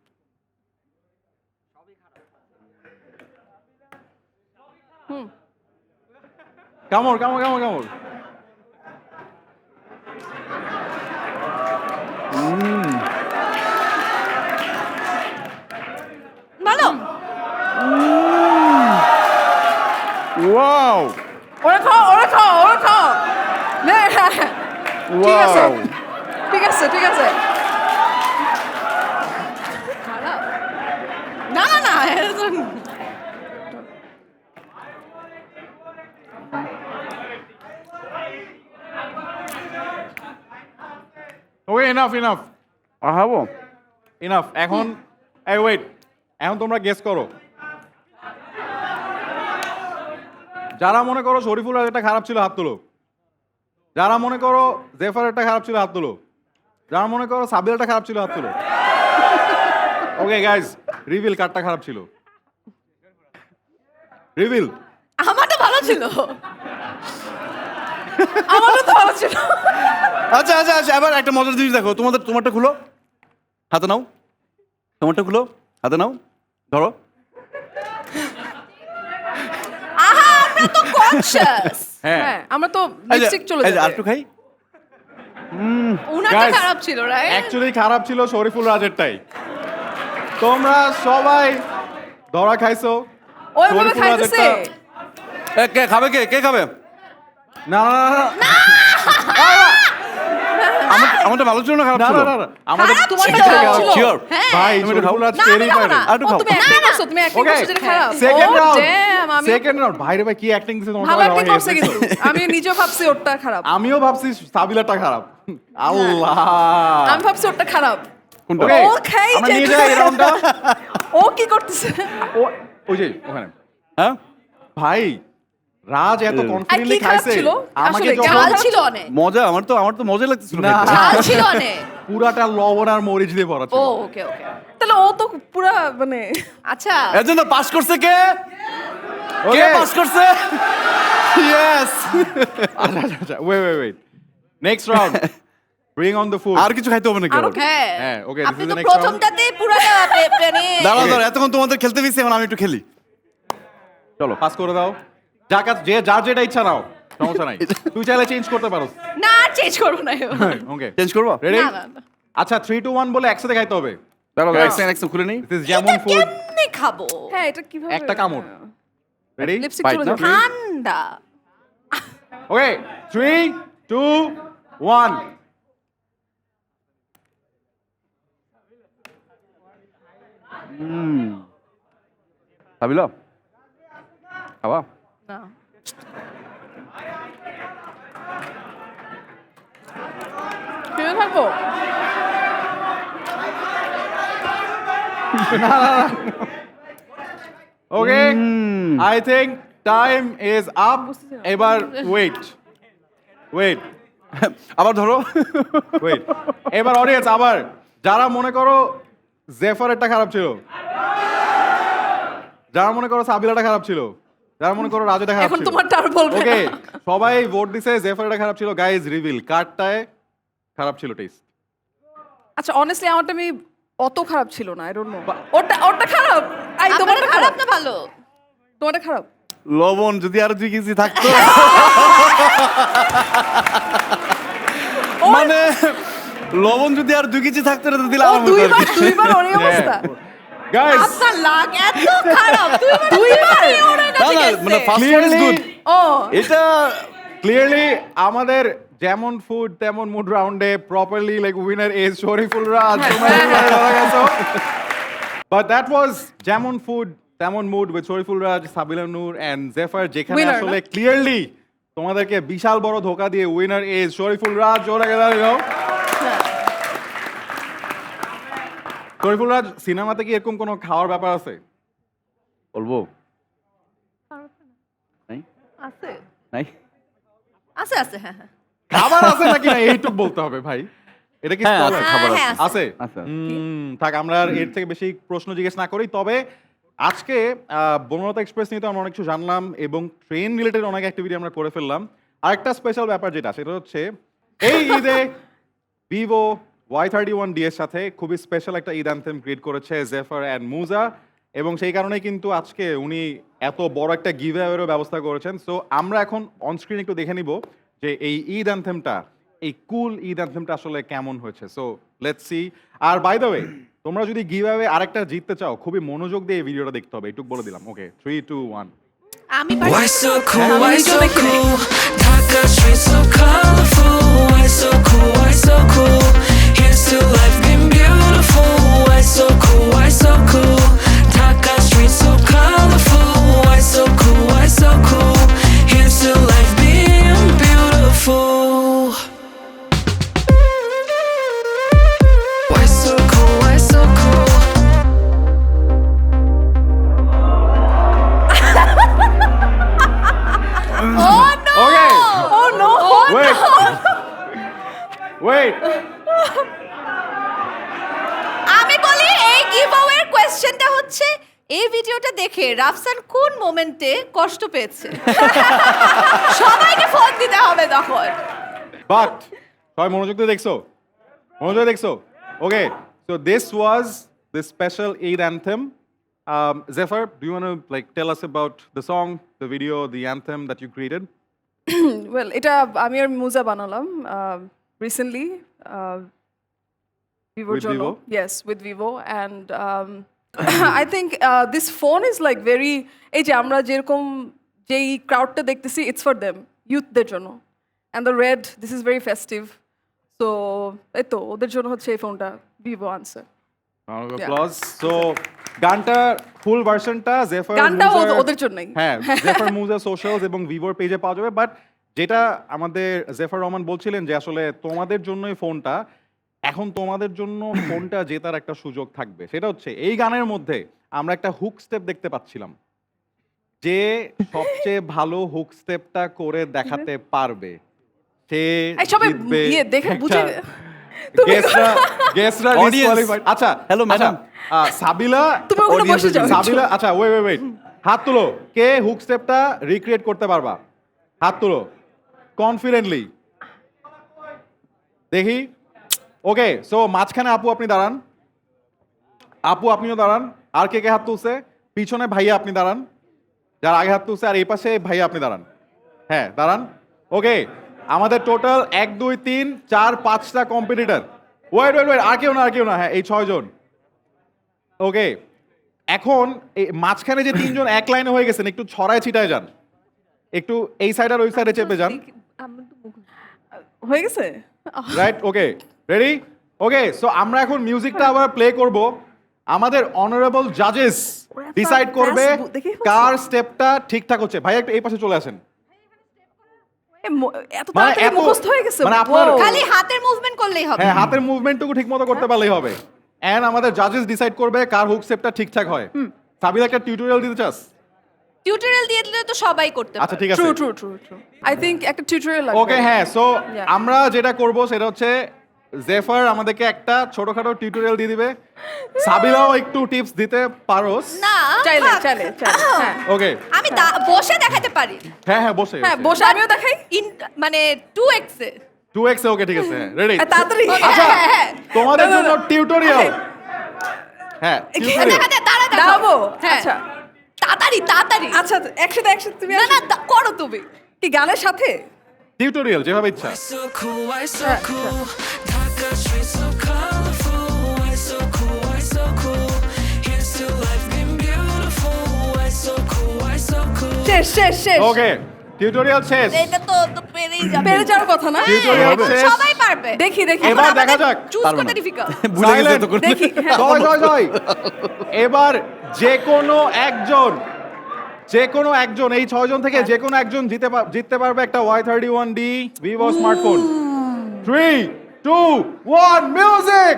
কামড় কামড় কামড় কামড় ভালো ওয়াও ওরা খাও নে, ঠিক আছে ওয়াও ঠিক আছে না না না এটা তো ওকে এনাফ এনাফ হাবো এনাফ এখন এই ওয়েট এখন তোমরা গেস করো যারা মনে করো শরীফুল রাজেরটা খারাপ ছিল হাত তুলো যারা মনে করো জেফারেরটা খারাপ ছিল হাত তুলো যারা মনে করো সাবিলাটা খারাপ ছিল হাত তুলো ওকে গাইস রিভিল কারটা খারাপ ছিল রিভিল আমারটা ভালো ছিল আমারও তো ভালো ছিল আচ্ছা আচ্ছা আচ্ছা এবার একটা মজার জিনিস দেখো তোমারটা খুলো হাতে নাও তোমারটা খুলো হাতে নাও ধরো আহা আমরা তো কনশাস হ্যাঁ হ্যাঁ আমরা তো এই যে- লিপস্টিক চলে এই যে যাবে আরেকটু খাই উনারটা Guys, খারাপ ছিল রাইট অ্যাকচুয়ালি খারাপ ছিল শরীফুল রাজেরটাই তোমরা সবাই ধরা খাইছো ওইভাবে শরীফুল খাইতেছে রাজেরটা- কে খাবে কে খাবে না না না না আমারটা ভালো ছিল না খারাপ না ছিল না না, না আমাদের খারাপ তোমারটা ছিল। খারাপ ছিল। শিওর হ্যাঁ ভাই তুমি এটা খাও। শরীফুল রাজ না, আমি টেরই খাবো পায় না না। আরেকটু ও খাও তুমি অ্যাক্টিং করছো তুমি অ্যাক্টিং ওকে করছো যেটা খারাপ সেকেন্ড ও রাউন্ড ড্যাম আমি সেকেন্ড রাউন্ড ভাই রে ভাই কি অ্যাক্টিং দিছে তোমার ভালো সবাই অ্যাক্টিং ভয় করছে গেছে। কিন্তু আমি নিজেও ভাবছি ওরটা খারাপ আমিও ভাবছি সাবিলাটা খারাপ আল্লাহ আমি ভাবছি ওরটা খারাপ কোনটা ওকে ও খাই আমরা নিয়ে যাইতেছে। যাই এই রাউন্ডটা ও কি করতেছে ও ওই যে ওখানে হ্যাঁ ভাই রাজ এত আর কনফিডেন্টলি কি খারাপ খাইছে ছিল? আমাকে আসলে যখন ঝাল ছিল অনেক মজা আমার তো মজা লাগতেছিল না। খাইতে। ঝাল ছিল অনেক পুরাটা লবণ আর মরিচ দিয়ে ভরা ও ছিল ওকে ওকে তাহলে ও তো পুরা মানে আচ্ছা এর জন্য পাস করছে কে কে Okay. পাস করছে ইয়েস আচ্ছা আচ্ছা wait next round bring on the food আর কিছু খাইতে হবে নাকি আরো আবার? হ্যাঁ হ্যাঁ, okay, this আপনি is তো the next round. প্রথমটাতেই পুরাটা মানে দাঁড়াও এতক্ষণ তোমাদের খেলতে দিয়েছি এখন আমি একটু খেলি চলো পাস করে দাও যার যেটা ইচ্ছা নাও সমস্যা নাই তুই চাইলে চেঞ্জ করতে পারো না চেঞ্জ করবো না এবার। ওকে চেঞ্জ করবো রেডি না, না, না। আচ্ছা 3 2 1 বলে একসাথে খাইতে হবে দাঁড়াও Guys. একসাথে খুলে নেই দিস ইজ যেমন এটা ফুড কেমনে খাবো হ্যাঁ এটা কিভাবে একটা কামড় রেডি লিপস্টিক Bite চলে না? যাবে ঠান্ডা ওকে 3 2 1 ভাবিল খাবা না ফিরে থাকবো okay I think time is up এবার ওয়েট আবার ধরো ওয়েট এবার অডিয়েন্স আবার যারা মনে করো জেফারেরটা খারাপ ছিল যারা মনে করো সাবিলাটা খারাপ ছিল যারা মনে করো রাজুটা খারাপ এখন ছিল তোমারটা আর বলবে না। ওকে সবাই ভোট দিছে জেফারেরটা খারাপ ছিল গাইজ রিভিল কার্ডটায় খারাপ ছিল টেস্ট আচ্ছা অনেস্টলি আমারটা আমি অত খারাপ ছিল না আই ডোন্ট নো ওরটা খারাপ আই তোমারটা আপনারটা খারাপ খারাপ না ভালো তোমারটা খারাপ লবণ যদি আর 2 কেজি থাকতো মানে লবণ যদি আর 2 কেজি থাকতো না দিলে ও আরাম হতো আর কি। দুইবার ওরই অবস্থা গাইজ আপনার লাগ এত খারাপ দুইবার ওর না কাছে না গেছে। মানে ফার্স্ট ওয়ান ইজ গুড ও এটা ক্লিয়ারলি আমাদের যেমন ফুড তেমন মুড রাউন্ডে properly like winner is Shariful Raj but that was যেমন ফুড তেমন mood with Shariful Raj Sabila Noor and Zephyr যেখানে Winner, আসলে ক্লিয়ারলি তোমাদেরকে বিশাল বড় ধোকা দিয়ে উইনার ইজ শরীফুল রাজ ওরা গেল শরীফুল রাজ সিনেমাতে কি এরকম কোনো খাওয়ার ব্যাপার আছে বলবো নাই আছে নাই আছে আছে হ্যাঁ হ্যাঁ খাবার আছে নাকি না এইটুক বলতে হবে ভাই এটা কি হ্যাঁ, stall আছে, আছে? খাবার হ্যাঁ, আছে। আছে আচ্ছা। থাক আমরা আর এর থেকে বেশি প্রশ্ন জিজ্ঞেস না করি। তবে আজকে বনলতা এক্সপ্রেস নিয়ে তো আমরা অনেক কিছু জানলাম এবং ট্রেন রিলেটেড অনেক অ্যাক্টিভিটি আমরা করে ফেললাম। আরেকটা স্পেশাল ব্যাপার যেটা সেটা হচ্ছে এই ঈদে ভিভো Y31D এর সাথে খুবই স্পেশাল একটা ঈদ অ্যান্থেম ক্রিয়েট করেছে জেফার অ্যান্ড মুজা, এবং সেই কারণেই কিন্তু আজকে উনি এত বড় একটা গিভ অ্যাওয়েরও ব্যবস্থা করেছেন। সো আমরা এখন অনস্ক্রিন একটু দেখে নিব যে এই ঈদ অ্যান্থেমটা, এই কুল ঈদ অ্যান্থেমটা আসলে কেমন হয়েছে। So let's see. আর বাই দ্য ওয়ে, তোমরা যদি গিভ অ্যাওয়ে আরেকটা জিততে চাও খুবই মনোযোগ দিয়ে এই ভিডিওটা দেখতে হবে, একটু বলে দিলাম। ওকে 3, 2, 1। আমি আমি নিজেও দেখিনি। Oh no! Okay. Oh no! Wait. Wait. আমি বলি এই গিভঅ্যাওয়ের কোশ্চেনটা হচ্ছে এই ভিডিওটা দেখে রাফসান কোন মোমেন্টে কষ্ট পেয়েছে। সবাইকে ফোন দিতে হবে তখন। বাট সবাই মনোযোগ দিয়ে দেখছো, মনোযোগ দিয়ে দেখছো। Okay, so this was the special Eid anthem. Zephyr, do you want to like tell us about the song, the video, the anthem that you created? Well, এটা আমি আর মুজা বানালাম রিসেন্টলি Vivoর With জন্য। Vivo? Yes, with Vivo, and I think this phone is like very, এই যে আমরা যেরকম যেই ক্রাউডটা দেখতেছি, it's for them, youthদের জন্য, and the red, this is very festive, so এই তো ওদের জন্য হচ্ছে এই ফোনটা Vivo আনছে। Round of Yeah. applause. So গানটা ফুল ভার্সনটা জেফার গানটাও মুজার- ওদের জন্যই। হ্যাঁ, জেফার মুজা সোশ্যালস এবং ভিভোর পেজে পাওয়া যাবে। বাট যেটা আমাদের জেফার রহমান বলছিলেন যে আসলে তোমাদের জন্যই ফোনটা, এখন তোমাদের জন্য ফোনটা জেতার একটা সুযোগ থাকবে। সেটা হচ্ছে এই গানের মধ্যে আমরা একটা হুক স্টেপ দেখতে পাচ্ছিলাম, যে সবচেয়ে ভালো হুক স্টেপটা করে দেখাতে পারবে সে এই সবাই জিতবে ইয়ে দেখে একটা- বুঝে তুমি গেস্টরা Audience. ডিসকোয়ালিফাইড। আচ্ছা Hello, আচ্ছা, madam. সাবিলা তুমি ওখানে বসে যাও। সাবিলা, আচ্ছা ওয়েট, হাত তুলো, কে হুক স্টেপটা রিক্রিয়েট করতে পারবা? হাত তুলো কনফিডেন্টলি দেখি। ওকে, সো মাঝখানে আপু আপনি দাঁড়ান, আপু আপনিও দাঁড়ান। আর কে কে হাত তুলছে? পিছনে ভাইয়া আপনি দাঁড়ান, যার আগে হাত তুলছে, আর এই পাশে ভাইয়া আপনি দাঁড়ান। হ্যাঁ দাঁড়ান। ওকে, আমাদের টোটাল 1, 2, 3, 4, 5টা কম্পিটিটর। ওয়েট, আর কেউ না, হ্যাঁ এই 6 জন। ওকে, এখন এই মাঝখানে যে 3 জন এক লাইনে হয়ে গেছেন, একটু ছড়ায় ছিটায় যান, একটু এই সাইড আর ওই সাইডে চেপে যান। হয়ে গেছে। রাইট, ওকে, রেডি? ওকে, সো আমরা এখন মিউজিকটা আবার প্লে করব। আমাদের অনারেবল জাজেস ডিসাইড করবে দেখেই বলছি। কার স্টেপটা ঠিকঠাক হচ্ছে। ভাই একটু এই পাশে চলে আসেন। এত মানে তাড়াতাড়ি এত- মুখস্থ হয়ে গেছে। মানে আপনার- Wow! খালি হাতের মুভমেন্ট করলেই হবে। হ্যাঁ, হাতের মুভমেন্টটুকু ঠিকমতো করতে পারলেই হবে। এন্ড আমাদের জাজেস ডিসাইড করবে কার হুক স্টেপটা ঠিকঠাক হয়। সাবিলা একটা টিউটোরিয়াল দিতে চাস? টিউটোরিয়াল দিয়ে দিলে তো সবাই করতে আচ্ছা পারে। ঠিক আছে। True. I think একটা টিউটোরিয়াল লাগবে। ওকে, হ্যাঁ, সো Yeah. আমরা যেটা করব সেটা হচ্ছে জেফার আমাদেরকে একটা ছোটখাটো টিউটোরিয়াল দিয়ে দিবে, সাবিলাও একটু টিপস দিতে পারোস। না চাইলে থাক। হ্যাঁ। ওকে, আমি বসে দেখাতে পারি। হ্যাঁ বসে হ্যাঁ, বসে আমিও দেখাই। মানে 2x এ। 2x ওকে, ঠিক আছে, রেডি? তাড়াতাড়ি। আচ্ছা, হ্যাঁ। তোমাদের জন্য টিউটোরিয়াল। হ্যাঁ, টিউটোরিয়াল। দাঁড়াও। দাঁড়াবো? হ্যাঁ। আচ্ছা তাড়াতাড়ি। আচ্ছা, একসাথে তুমি না আসো। করো তুমি। কি গানের সাথে? টিউটোরিয়াল যেভাবে ইচ্ছা। শেষ। ওকে, টিউটোরিয়াল শেষ। এটা তো পেরেই যাবে। পেরে যাওয়ার কথা না? টিউটোরিয়াল এখন শেষ। সবাই পারবে। দেখি এবার দেখা যাক। চুজ পারবো করতে না। ডিফিকাল্ট। ভুলে গেছে Silent. তো করে। দেখি, হ্যাঁ। জয়। এবার যে কোনো একজন এই 6 জন থেকে যে কোনো একজন জিততে পারবে একটা Y31D Vivo smartphone. 3, 2, 1 music.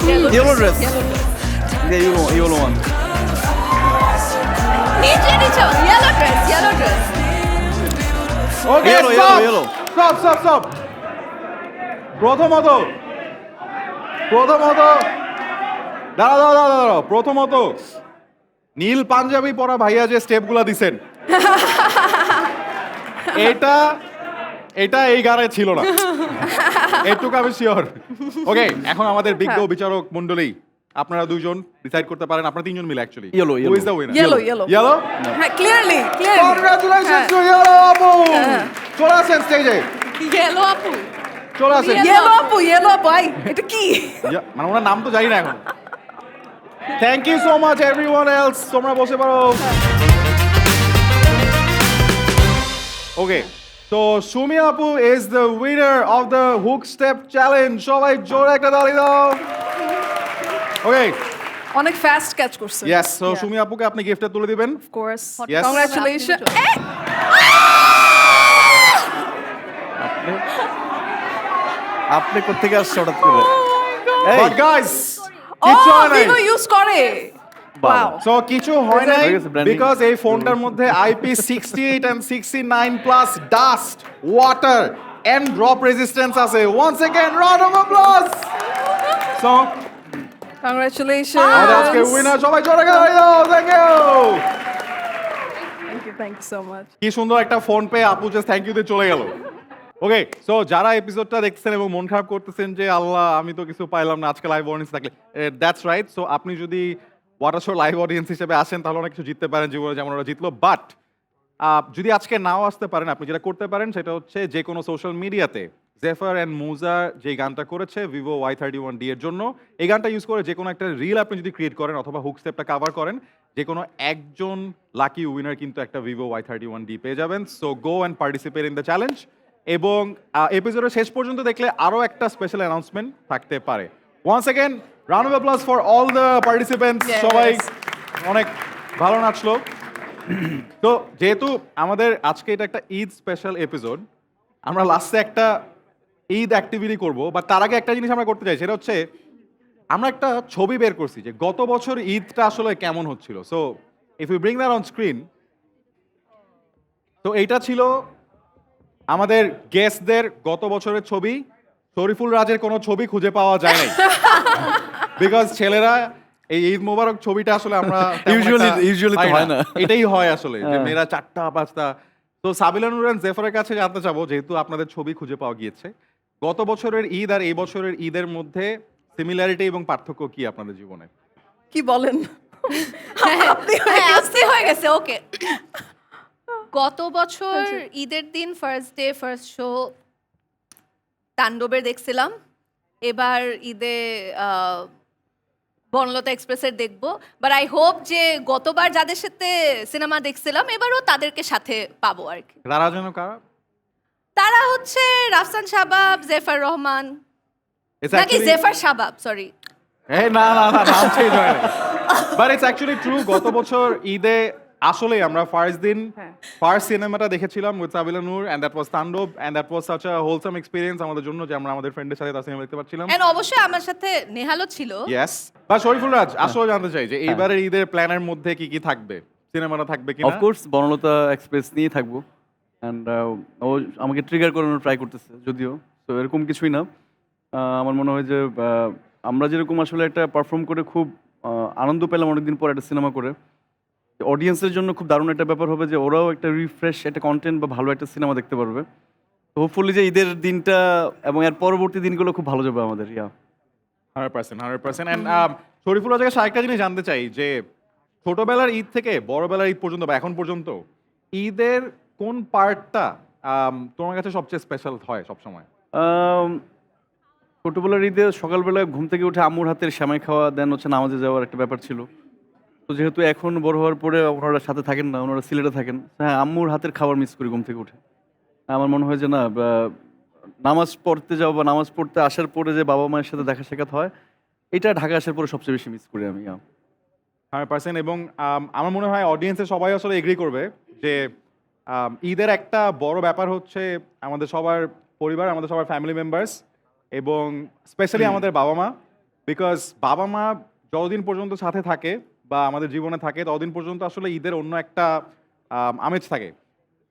Yellow dress. Yeah, yellow one. নিচে ইয়েলো ড্রেস ওকে Yellow, yellow, yellow. স্টপ প্রথমত দাঁড়াও প্রথমত নীল পাঞ্জাবি পরা ভাইয়া যে স্টেপগুলো দিছেন এটা এই গানে ছিল না, এটুকু আমি শিওর। ওকে, এখন আমাদের বিজ্ঞ বিচারক মণ্ডলী আপনারা দুইজন ডিসাইড করতে পারেন, আপনারা তিনজন মিলে actually Yellow, who is the winner? Yellow. Yellow হ্যাঁ, clearly. কংগ্রাচুলেশনস টু ইয়েলো আপু, চলে আসেন স্টেজে, ইয়েলো আপু চলে আসেন। Yellow আপু, আই, এটা কি? মানে ওনার নাম তো জানি না এখন। Thank you so much everyone else, তোমরা বসে পারো। ওকে, তো সুমি আপু is the winner of the hook step challenge. সবাই জোরে একটা তালি দাও। ওকে, অনেক ফাস্ট ক্যাচ করছে। Yes, so Yeah. সুমি আপুকে আপনি গিফটটা তুলে দিবেন। Of course. Yes. Congratulations. আপনি কোথেকে আসছে হঠাৎ করে? এই, বাট গাইস, Oh, কিছু হয় নাই। Vivo use করে। বাবা। Wow. সো কিছু হয় নাই হয়ে গেছে branding। বিকজ এই ফোনটার মধ্যে IP68 and 69 plus dust, water and drop resistance আছে। Once again round of applause. So Congratulations. আমাদের আজকে উইনার, সবাই জোরে করে তালি দাও। Thank you. Thank you so much. কি সুন্দর একটা ফোন পেয়ে আপু জাস্ট থ্যাংক ইউ দিয়ে চলে গেল। ওকে, সো যারা এপিসোডটা দেখছেন এবং মন খারাপ করতেছেন যে আল্লাহ আমি তো কিছু পাইলাম না আজকে লাইভ অডিয়েন্স থাকলে, দ্যাটস রাইট। সো আপনি যদি ওয়াটার শো লাইভ অডিয়েন্স হিসেবে আসেন তাহলে অনেক কিছু জিততে পারেন জীবনে, যেমন ওরা জিতলো। বাট যদি আজকে নাও আসতে পারেন, আপনি যেটা করতে পারেন সেটা হচ্ছে যে কোনো সোশ্যাল মিডিয়াতে জেফার অ্যান্ড মুজা যে গানটা করেছে ভিভো Y31D এর জন্য, এই গানটা ইউজ করে যে কোনো একটা রিল আপনি যদি ক্রিয়েট করেন অথবা হুক স্টেপটা কভার করেন, যে কোনো একজন লাকি উইনার কিন্তু একটা ভিভো Y31D পেয়ে যাবেন। So go and participate in the challenge. এবং এপিসোডের শেষ পর্যন্ত দেখলে আরও একটা স্পেশাল অ্যানাউন্সমেন্ট থাকতে পারে। Once again round of applause for all the participants. Yes. সবাই অনেক ভালো নাচলো। তো যেহেতু আমাদের আজকে এটা একটা ঈদ স্পেশাল এপিসোড, আমরা লাস্টে একটা ঈদ অ্যাক্টিভিটি করব, বা তার আগে একটা জিনিস আমরা করতে চাই, সেটা হচ্ছে আমরা একটা ছবি বের করছি যে গত বছর ঈদটা আসলে কেমন হচ্ছিল। So if you bring that on screen, তো এইটা ছিল আমাদের গেস্টদের গত বছরের ছবি। শরীফুল রাজের কোনো ছবি খুঁজে পাওয়া যায় নাই, বিকজ ছেলেরা এই ঈদ মোবারক ছবিটা আসলে আমরা তেমন Usually তো পাই হয় না। এটাই হয় আসলে, যে হ্যাঁ। মেয়েরা 4টা 5টা। তো সাবিলা নূর এন্ড জেফারের কাছে জানতে চাবো, যেহেতু আপনাদের ছবি খুঁজে পাওয়া গিয়েছে, গত বছরের ঈদ আর এই বছরের ঈদের মধ্যে সিমিলারিটি এবং পার্থক্য কি আপনাদের জীবনে? কি বলেন? হ্যাঁ আজকে হয়ে গেছে। ওকে, গত বছর ঈদের দিন ফার্স্ট ডে ফার্স্ট শো তাণ্ডবের দেখছিলাম, এবার ঈদে বনলতা এক্সপ্রেসের দেখবো। বাট আই হোপ যে গতবার যাদের সাথে সিনেমা দেখছিলাম এবারও তাদেরকে সাথে পাবো আর কি। তারা যেন কারা? তারা হচ্ছে রাফসান শাবাব, জেফার রহমান, It's নাকি actually- জেফার শাবাব, সরি। এই না নাম চেঞ্জ হয় না। বাট ইটস অ্যাকচুয়ালি ট্রু, গত বছর ঈদে আসলে আমরা ফার্স্ট দিন ফার্স্ট সিনেমাটা দেখেছিলাম with Sabila Noor, and that was Taandob, and that was such a wholesome experience আমাদের জন্য, যে আমরা আমাদের ফ্রেন্ডের সাথে তার সিনেমা দেখতে পাচ্ছিলাম। এন্ড অবশ্যই আমার সাথে নেহালও ছিল। ইয়েস, বা শরীফুল রাজ আসলে জানতে চাই যে এইবারের ঈদের প্ল্যানের মধ্যে কি কি থাকবে, সিনেমাটা থাকবে কিনা? অফকোর্স বনলতা এক্সপ্রেস নিয়ে থাকবো, অ্যান্ড ও আমাকে ট্রিগার করানোর ট্রাই করতেছে, যদিও তো এরকম কিছুই না। আমার মনে হয় যে আমরা যেরকম আসলে একটা পারফর্ম করে খুব আনন্দ পেলাম অনেকদিন পর একটা সিনেমা করে, অডিয়েন্সের জন্য খুব দারুণ একটা ব্যাপার হবে যে ওরাও একটা রিফ্রেশ একটা কন্টেন্ট বা ভালো একটা সিনেমা দেখতে পারবে। তো হোপফুলি যে ঈদের দিনটা এবং এর পরবর্তী দিনগুলো খুব ভালো যাবে আমাদের। 100%. এন্ড শরীফুল রাজকে আরেকটা জিনিস জানতে চাই, যে ছোটবেলার ঈদ থেকে বড়বেলার ঈদ পর্যন্ত বা এখন পর্যন্ত ঈদের কোন পার্টটা তোমার কাছে সবচেয়ে স্পেশাল হয় সবসময়? ছোটোবেলার ঈদে সকালবেলা ঘুম থেকে উঠে আম্মুর হাতের সেমাই খাওয়া, দেন হচ্ছে নামাজে যাওয়ার একটা ব্যাপার ছিল। তো যেহেতু এখন বড় হওয়ার পরে ওনারা সাথে থাকেন না, ওনারা সিলেটে থাকেন, হ্যাঁ আম্মুর হাতের খাবার মিস করি ঘুম থেকে উঠে। আমার মনে হয় যে না, নামাজ পড়তে যাও বা নামাজ পড়তে আসার পরে যে বাবা মায়ের সাথে দেখা সাক্ষাৎ হয়, এটা ঢাকা আসার পরে সবচেয়ে বেশি মিস করি আমি। 100%। এবং আমার মনে হয় অডিয়েন্সের সবাই আসলে এগ্রি করবে যে ঈদের একটা বড় ব্যাপার হচ্ছে আমাদের সবার পরিবার, আমাদের সবার ফ্যামিলি মেম্বার্স, এবং স্পেশালি আমাদের বাবা মা, বিকজ বাবা মা যতদিন পর্যন্ত সাথে থাকে বা আমাদের জীবনে থাকে ততদিন পর্যন্ত আসলে ঈদের অন্য একটা আমেজ থাকে।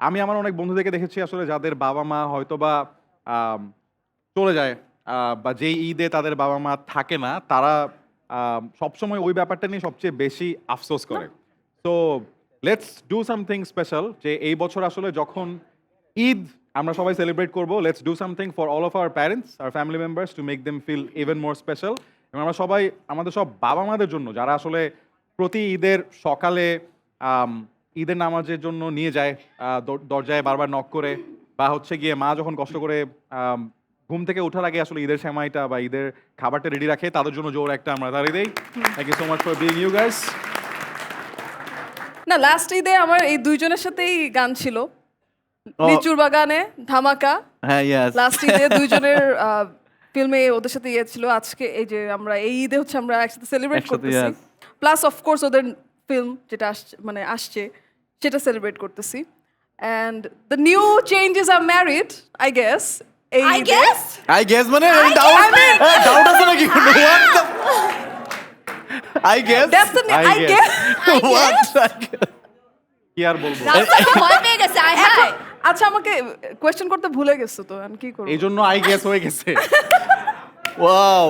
আমি আমার অনেক বন্ধুদেরকে দেখেছি আসলে যাদের বাবা মা হয়তো বা চলে যায় বা যেই ঈদে তাদের বাবা মা থাকে না তারা সবসময় ওই ব্যাপারটা নিয়ে সবচেয়ে বেশি আফসোস করে। So let's do something special, যে এই বছর আসলে যখন ঈদ আমরা সবাই সেলিব্রেট করবো, let's do something for all of our parents আর family members to make them feel even more special. এবং আমরা সবাই আমাদের সব বাবা মাদের জন্য যারা আসলে প্রতি ঈদের সকালে ঈদের নামাজের জন্য নিয়ে যায় দরজায় বারবার নক করে, বা হচ্ছে গিয়ে মা যখন কষ্ট করে ঘুম থেকে ওঠার আগে আসলে ঈদের সেমাইটা বা ঈদের খাবারটা রেডি রাখে, তাদের জন্য জোর একটা আমরা দাঁড়িয়ে দেই। Thank you so much for being you guys. না, লাস্ট ঈদে আমার এই দুইজনের সাথেই গান ছিল, লিচুর বাগানে, ধামাকা। হ্যাঁ, ইয়েস। লাস্ট ঈদে দুইজনের ফিল্মে ওদের সাথে ইয়ে ছিল। আজকে এই যে আমরা এই ঈদে হচ্ছে আমরা একসাথে সেলিব্রেট একসাথে, করতেছি, প্লাস অফকোর্স ওদের ফিল্ম যেটা আসছে সেটা সেলিব্রেট করতেছি। And the new changes R married, I guess. I guess? I guess মানে ডাউট আছে নাকি? I guess That's the I I guess. guess. কি আর বলবো, রাস্তায় ভয় পেয়ে গেছে, আয় হায়। আচ্ছা, আমাকে কোয়েশ্চেন করতে ভুলে গেছো তো, আমি কি করব? এই জন্য আই গেস হয়ে গেছে। ওয়াও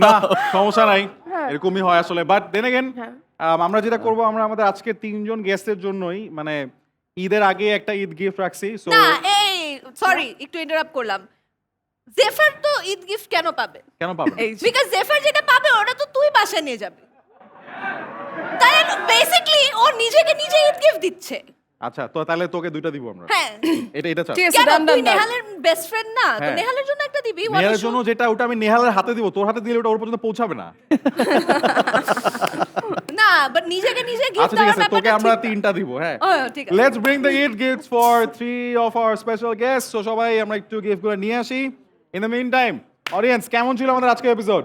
না সমস্যা নাই, এরকমই হয় আসলে। বাট দেন এগেন হ্যাঁ। আমরা যেটা করব, আমরা আমাদের আজকে 3 জন গেস্টের জন্যই মানে ঈদের আগে একটা ঈদ গিফট রাখছি। সো না, এই সরি একটু ইন্টারাপ্ট করলাম। জেফার তো ঈদ গিফট কেন পাবে? কেন পাবো? এই যে। বিকজ জেফার যেটা পাবে ওটা তো তুই বাসায় নিয়ে যাবে। তাই বেসিক্যালি ও নিজেকে নিজে ঈদ গিফট দিচ্ছে। আচ্ছা, তো তাহলে তোকে 2টা দিব আমরা। হ্যাঁ, এটা চাও? ঠিক আছে, কেন ডান তুই ডান। নেহালের বেস্ট ফ্রেন্ড না? তো হ্যাঁ। নেহালের জন্য একটা দিবি। নেহালের জন্য যেটা ওটা আমি নেহালের হাতে দিব, তোর হাতে দিলে ওটা ওর পর্যন্ত পৌঁছাবে না। না, বাট নিজেকে নিজে গিফট আচ্ছা ঠিক দেওয়ার আছে, তোকে ব্যাপারটা আমরা ঠিক না। 3টা দিব। হ্যাঁ, ঠিক আছে। Let's bring the Eid gifts for 3 of our special guest. So সবাই আমরা একটু গিফটগুলো নিয়ে আসি। In the meantime audience, কেমন ছিল আমাদের আজকের এপিসোড?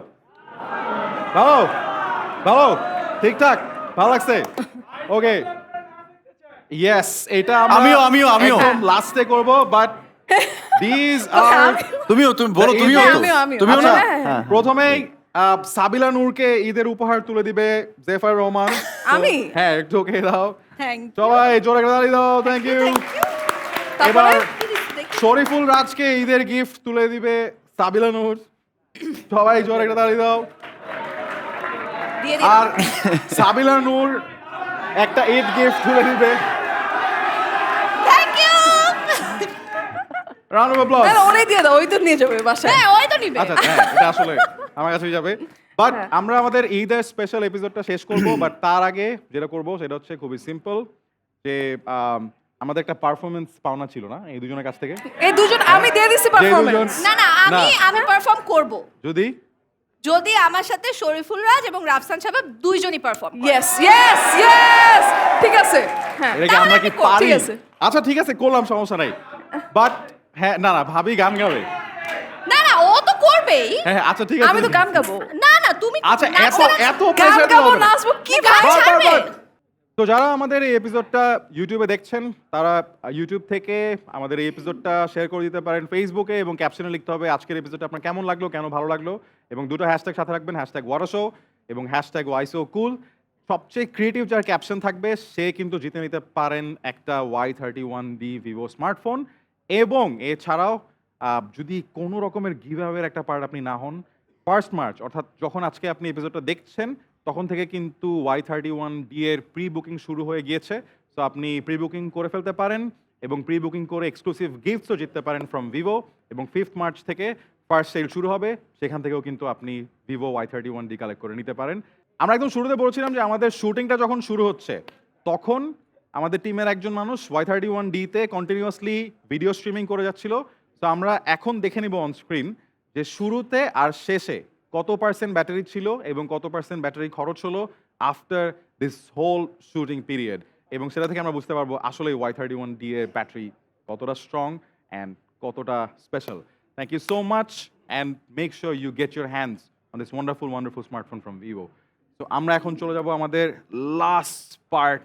ভালো ভালো, ঠিকঠাক, ভালো লাগছে? ওকে, ইয়েস, এটা আমিও লাস্টে করব, বাট দিস আর তুমিও বলো, তুমিও তো আমিও। তুমিও না? আচ্ছা, হ্যাঁ। প্রথমেই সাবিলা নূরকে ঈদের উপহার তুলে দিবে জেফার রহমান। So, আমি? হ্যাঁ, একটু ওকে দাও থ্যাংক ইউ। সবাই, জোরে করে তালি দাও। Thank you. এবার শরীফুল রাজকে ঈদের গিফট তুলে দিবে সাবিলা নূর। সবাই জোরে করে তালি দাও। দিয়ে দিন। আর সাবিলা নূর একটা ঈদ গিফট তুলে দিবে। Thank you. Round of applause. না, ওরাই দিয়ে দাও, ওই তো নিয়ে যাবে বাসায়। হ্যাঁ, ওই তো নিবে। আচ্ছা হ্যাঁ, এটা আসলে আমার কাছেই যাবে। বাট আমরা আমাদের ঈদের স্পেশাল এপিসোডটা শেষ করব, বাট তার আগে যেটা করব সেটা হচ্ছে খুবই সিম্পল, যে আমাদের একটা পারফরমেন্স পাওনা ছিল না এই দুজনের কাছ থেকে? এই দুজন আমি দিয়ে দিছি পারফরম্যান্স। না না, আমি পারফর্ম করব যদি আমার সাথে শরীফুল রাজ এবং রাফসান সাহেব দুইজনই পারফর্ম করে। ইয়েস ইয়েস ইয়েস, ঠিক আছে। হ্যাঁ, এটা কি আমরা কি তাহলে পারি? ঠিক আছে। আচ্ছা ঠিক আছে, করলাম, সমস্যা নাই। বাট হ্যাঁ, না না, ভাবি গান গাবে। না না, ও তো করবেই। হ্যাঁ আচ্ছা ঠিক আছে, আমি তো গান গাবো। না না, তুমি আচ্ছা এত এত গান প্রেসার গাবো, নাচবো, কি গান ভাই? ছাড়বে। তো যারা আমাদের এই এপিসোডটা ইউটিউবে দেখছেন, তারা ইউটিউব থেকে আমাদের এই এপিসোডটা শেয়ার করে দিতে পারেন ফেসবুকে, এবং ক্যাপশনে লিখতে হবে আজকের এপিসোডটা আপনার কেমন লাগলো, কেন ভালো লাগলো, এবং 2টো হ্যাশট্যাগ সাথে রাখবেন, হ্যাশট্যাগ ওয়াটারশো এবং হ্যাশট্যাগ ওয়াইসোকুল। সবচেয়ে ক্রিয়েটিভ যার ক্যাপশন থাকবে সে কিন্তু জিতে নিতে পারেন একটা Y31D ভিভো স্মার্টফোন। এবং এছাড়াও যদি কোনো রকমের গিভঅ্যাওয়ের একটা পার্ট আপনি না হন, 1 মার্চ অর্থাৎ যখন আজকে আপনি এপিসোডটা দেখছেন তখন থেকে কিন্তু Y31D এর প্রি বুকিং শুরু হয়ে গিয়েছে। তো আপনি প্রি বুকিং করে ফেলতে পারেন এবং প্রি বুকিং করে এক্সক্লুসিভ গিফটসও জিততে পারেন ফ্রম ভিভো। এবং 5 মার্চ থেকে ফার্স্ট সেল শুরু হবে, সেখান থেকেও কিন্তু আপনি ভিভো Y31D কালেক্ট করে নিতে পারেন। আমরা একদম শুরুতে বলছিলাম যে আমাদের শুটিংটা যখন শুরু হচ্ছে তখন আমাদের টিমের একজন মানুষ Y31D তে কন্টিনিউয়াসলি ভিডিও স্ট্রিমিং করে যাচ্ছিল। তো আমরা এখন দেখে নিব অন স্ক্রিন যে শুরুতে আর শেষে কত পার্সেন্ট ব্যাটারি ছিল এবং কত পার্সেন্ট ব্যাটারি খরচ হলো after this whole shooting period. এবং সেটা থেকে আমরা বুঝতে পারবো আসলে Y31D এর ব্যাটারি কতটা স্ট্রং অ্যান্ড কতটা special. Thank you so much and make sure you get your hands on this wonderful smartphone from Vivo. তো আমরা এখন চলে যাব আমাদের লাস্ট পার্ট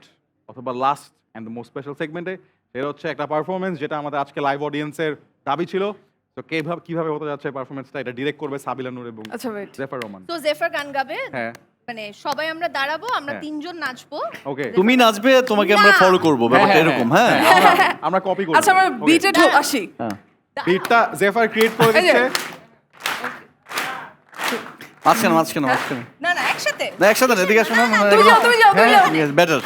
অথবা last and the most special সেগমেন্টে। এটা হচ্ছে একটা পারফরমেন্স যেটা আমাদের আজকে লাইভ অডিয়েন্সের দাবি ছিল। তো কিভাবে হতে যাচ্ছে পারফরমেন্সটা, এটা ডিরেক্ট করবে সাবিলা নূর এবং আচ্ছা, wait. জেফার রহমান। তো জেফার গান গাবে, হ্যাঁ মানে সবাই আমরা দাঁড়াবো, আমরা তিনজন নাচবো। ওকে তুমি নাচবে, তোমাকে আমরা না। ফলো করবো, ব্যাপারটা এরকম। হ্যাঁ আমরা কপি করব। আচ্ছা আমরা বিটে আসি। হ্যাঁ বিটটা জেফার ক্রিয়েট করে এই যে। দিচ্ছে। মাঝখানে না না একসাথে। না একসাথে না, এদিকে আসো না, তুমি যাও, তুমি যাও, তুমি যাও। বেটার।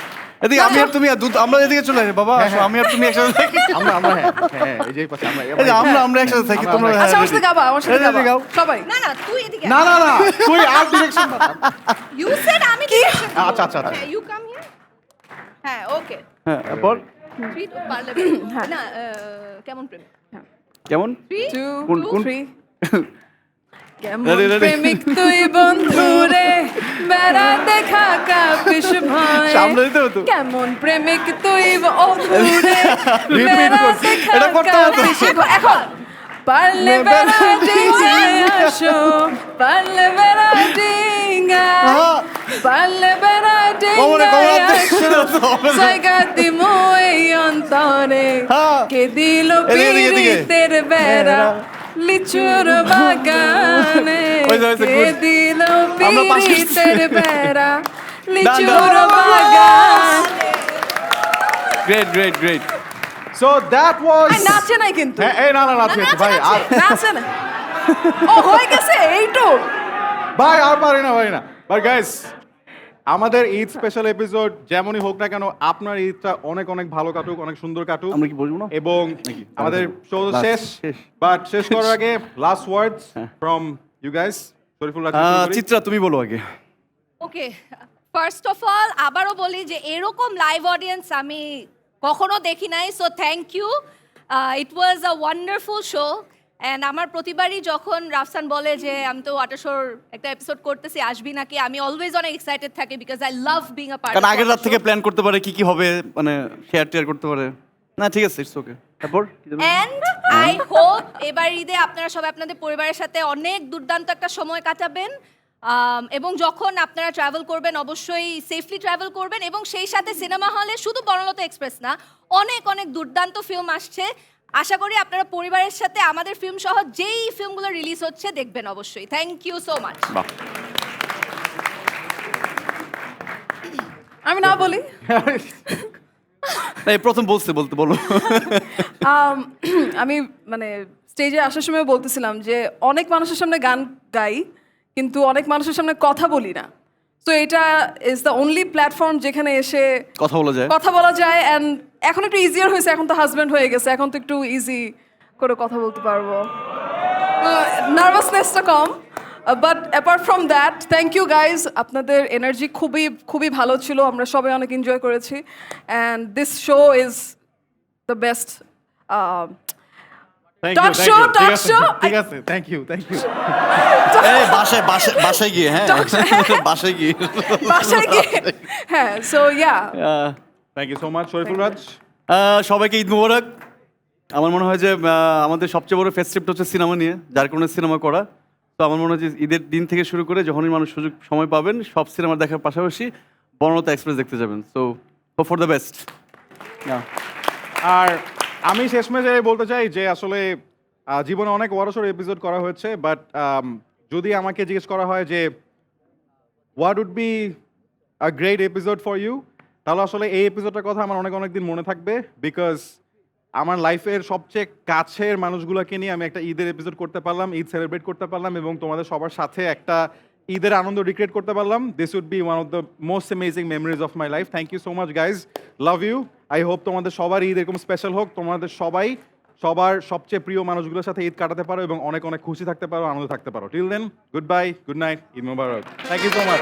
এদিকে আমি আর তুমি আমরা এদিকে চলে আসি বাবা, আসো, আমি আর তুমি একসাথে থাকি। আমরা হ্যাঁ এই যে পাশে আমরা এই যে আমরা একসাথে থাকি, তোমরা আচ্ছা আমার সাথে গাবা, আমার সাথে এই যে গাবা গাও। সবাই। না না তুই এদিকে। না তুই আর ডিরেকশন ইউ সেড আমি ডিরেকশন। আচ্ছা হ্যাঁ ইউ কাম হিয়ার। হ্যাঁ ওকে। হ্যাঁ এরপর থ্রি টু পারলে না কেমন প্রেম? কেমন 3 কোন- 2 3 কেমন Ready, ready? প্রেমিক তুই বন্ধু রে, বেড়া দেখা কাপিস ভয়। সামনে দিতে হতো। কেমন প্রেমিক তুই বন্ধু রে, Repeat বেড়া করছি। দেখা এটা করতে হতো। কাপিস ভয়। এখন পারলে বেড়া ডিঙে আসো, পারলে বেড়া ডিঙা, পারলে বেড়া কমরে, ডিঙে কমরে। আসো, জায়গা দিমু এই অন্তরে, হ্যাঁ। কে দিল এদিকে, এদিকে, এদিকে। পীড়িতের বেড়া লিচুর বাগানে, ওই যে, ওই যে, কে good. দিল আমরা পাশে এসেছি। পীড়িতের বেড়া না। লিচুর বাগান। Great so that was I নাচে নাই কিন্তু, এই না নাচি ভাই আর নাচে না। ও হয়ে গেছে এইটু। ভাই আর পারি না বাট গাইস আমাদের ঈদ স্পেশাল এপিসোড যেমনই হোক না কেন আপনার ঈদটা অনেক অনেক ভালো কাটুক, অনেক সুন্দর কাটুক। আমরা কি বলবো না? এবং আমাদের শো Last, শেষ শেষ। বাট শেষ করার আগে last words from you guys. Shariful Raj Chitra তুমি বলো আগে। ওকে ফার্স্ট অফ অল আবারও বলি যে এরকম লাইভ অডিয়েন্স আমি কখনো দেখি নাই, so thank you. It was a wonderful show and আমার প্রতিবারই যখন রাফসান বলে যে আমি তো ওয়াটার শোর একটা এপিসোড করতেছি আসবি নাকি, আমি অলওয়েজ অনেক এক্সাইটেড থাকি because I love being a part. কারণ আগের রাত থেকে প্ল্যান করতে পারে কি হবে, মানে শেয়ার করতে পারে। না ঠিক আছে, ইটস ওকে। তারপর অ্যান্ড আই হোপ এবার ঈদে আপনারা সবাই আপনাদের পরিবারের সাথে অনেক দুর্দান্ত একটা সময় কাটাবেন, এবং যখন আপনারা ট্রাভেল করবেন অবশ্যই সেফলি ট্রাভেল করবেন, এবং সেই সাথে সিনেমা হলে শুধু বনলতা এক্সপ্রেস না অনেক অনেক দুর্দান্ত ফিল্ম আসছে। আশা করি আপনারা পরিবারের সাথে আমাদের ফিল্ম সহ যেই ফিল্মগুলো রিলিজ হচ্ছে দেখবেন অবশ্যই। Thank you so much. বাহ, আমি না বলি। এই প্রথম বলতে বলো। আমি মানে স্টেজে আসার সময় বলতেছিলাম যে অনেক মানুষের সামনে গান গাই কিন্তু অনেক মানুষের সামনে কথা বলি না। তো এটা ইজ দ্য অনলি প্ল্যাটফর্ম যেখানে এসে কথা বলা যায় অ্যান্ড এখন একটু ইজিয়ার হয়েছে, এখন তো হাজব্যান্ড হয়ে গেছে, এখন তো একটু ইজি করে কথা বলতে পারবো, নার্ভাসনেসটা কম। But apart from that thank you guys, আপনাদের এনার্জি খুবই ভালো ছিল, আমরা সবাই অনেক এনজয় করেছি and this show is the best talk show. ঠিক আছে থ্যাংক ইউ এই বাসায় গিয়ে, হ্যাঁ বাসায় গিয়ে হ্যাঁ so yeah thank you so much Shariful Raj. সবাইকে ঈদ মোবারক। আমার মনে হয় যে আমাদের সবচেয়ে বড় ফেস্টিভটা হচ্ছে সিনেমা নিয়ে, যার কারণে সিনেমা করা। তো আমার মনে হয় যে ঈদের দিন থেকে শুরু করে যখনই মানুষ সময় পাবেন সব সিনেমা দেখার পাশাপাশি বনলতা এক্সপ্রেস দেখতে যাবেন। So hope for the best. আর আমি শেষমেশ বলতে চাই যে আসলে জীবনে অনেক ওয়ারশোর এপিসোড করা হয়েছে, বাট যদি আমাকে জিজ্ঞেস করা হয় যে what would be a great episode for you, তাহলে আসলে এই এপিসোডটার কথা আমার অনেক দিন মনে থাকবে, বিকজ আমার লাইফের সবচেয়ে কাছের মানুষগুলোকে নিয়ে আমি একটা ঈদের এপিসোড করতে পারলাম, ঈদ সেলিব্রেট করতে পারলাম, এবং তোমাদের সবার সাথে একটা ঈদের আনন্দ রিক্রিয়েট করতে পারলাম। This would be one of the most amazing memories of my life. Thank you so much guys, love you. I hope তোমাদের সবার ঈদ এরকম স্পেশাল হোক, তোমাদের সবার সবচেয়ে প্রিয় মানুষগুলোর সাথে ঈদ কাটাতে পারো এবং অনেক খুশি থাকতে পারো, আনন্দ থাকতে পারো। Till then, goodbye, good night, Eid Mubarak. Thank you so much.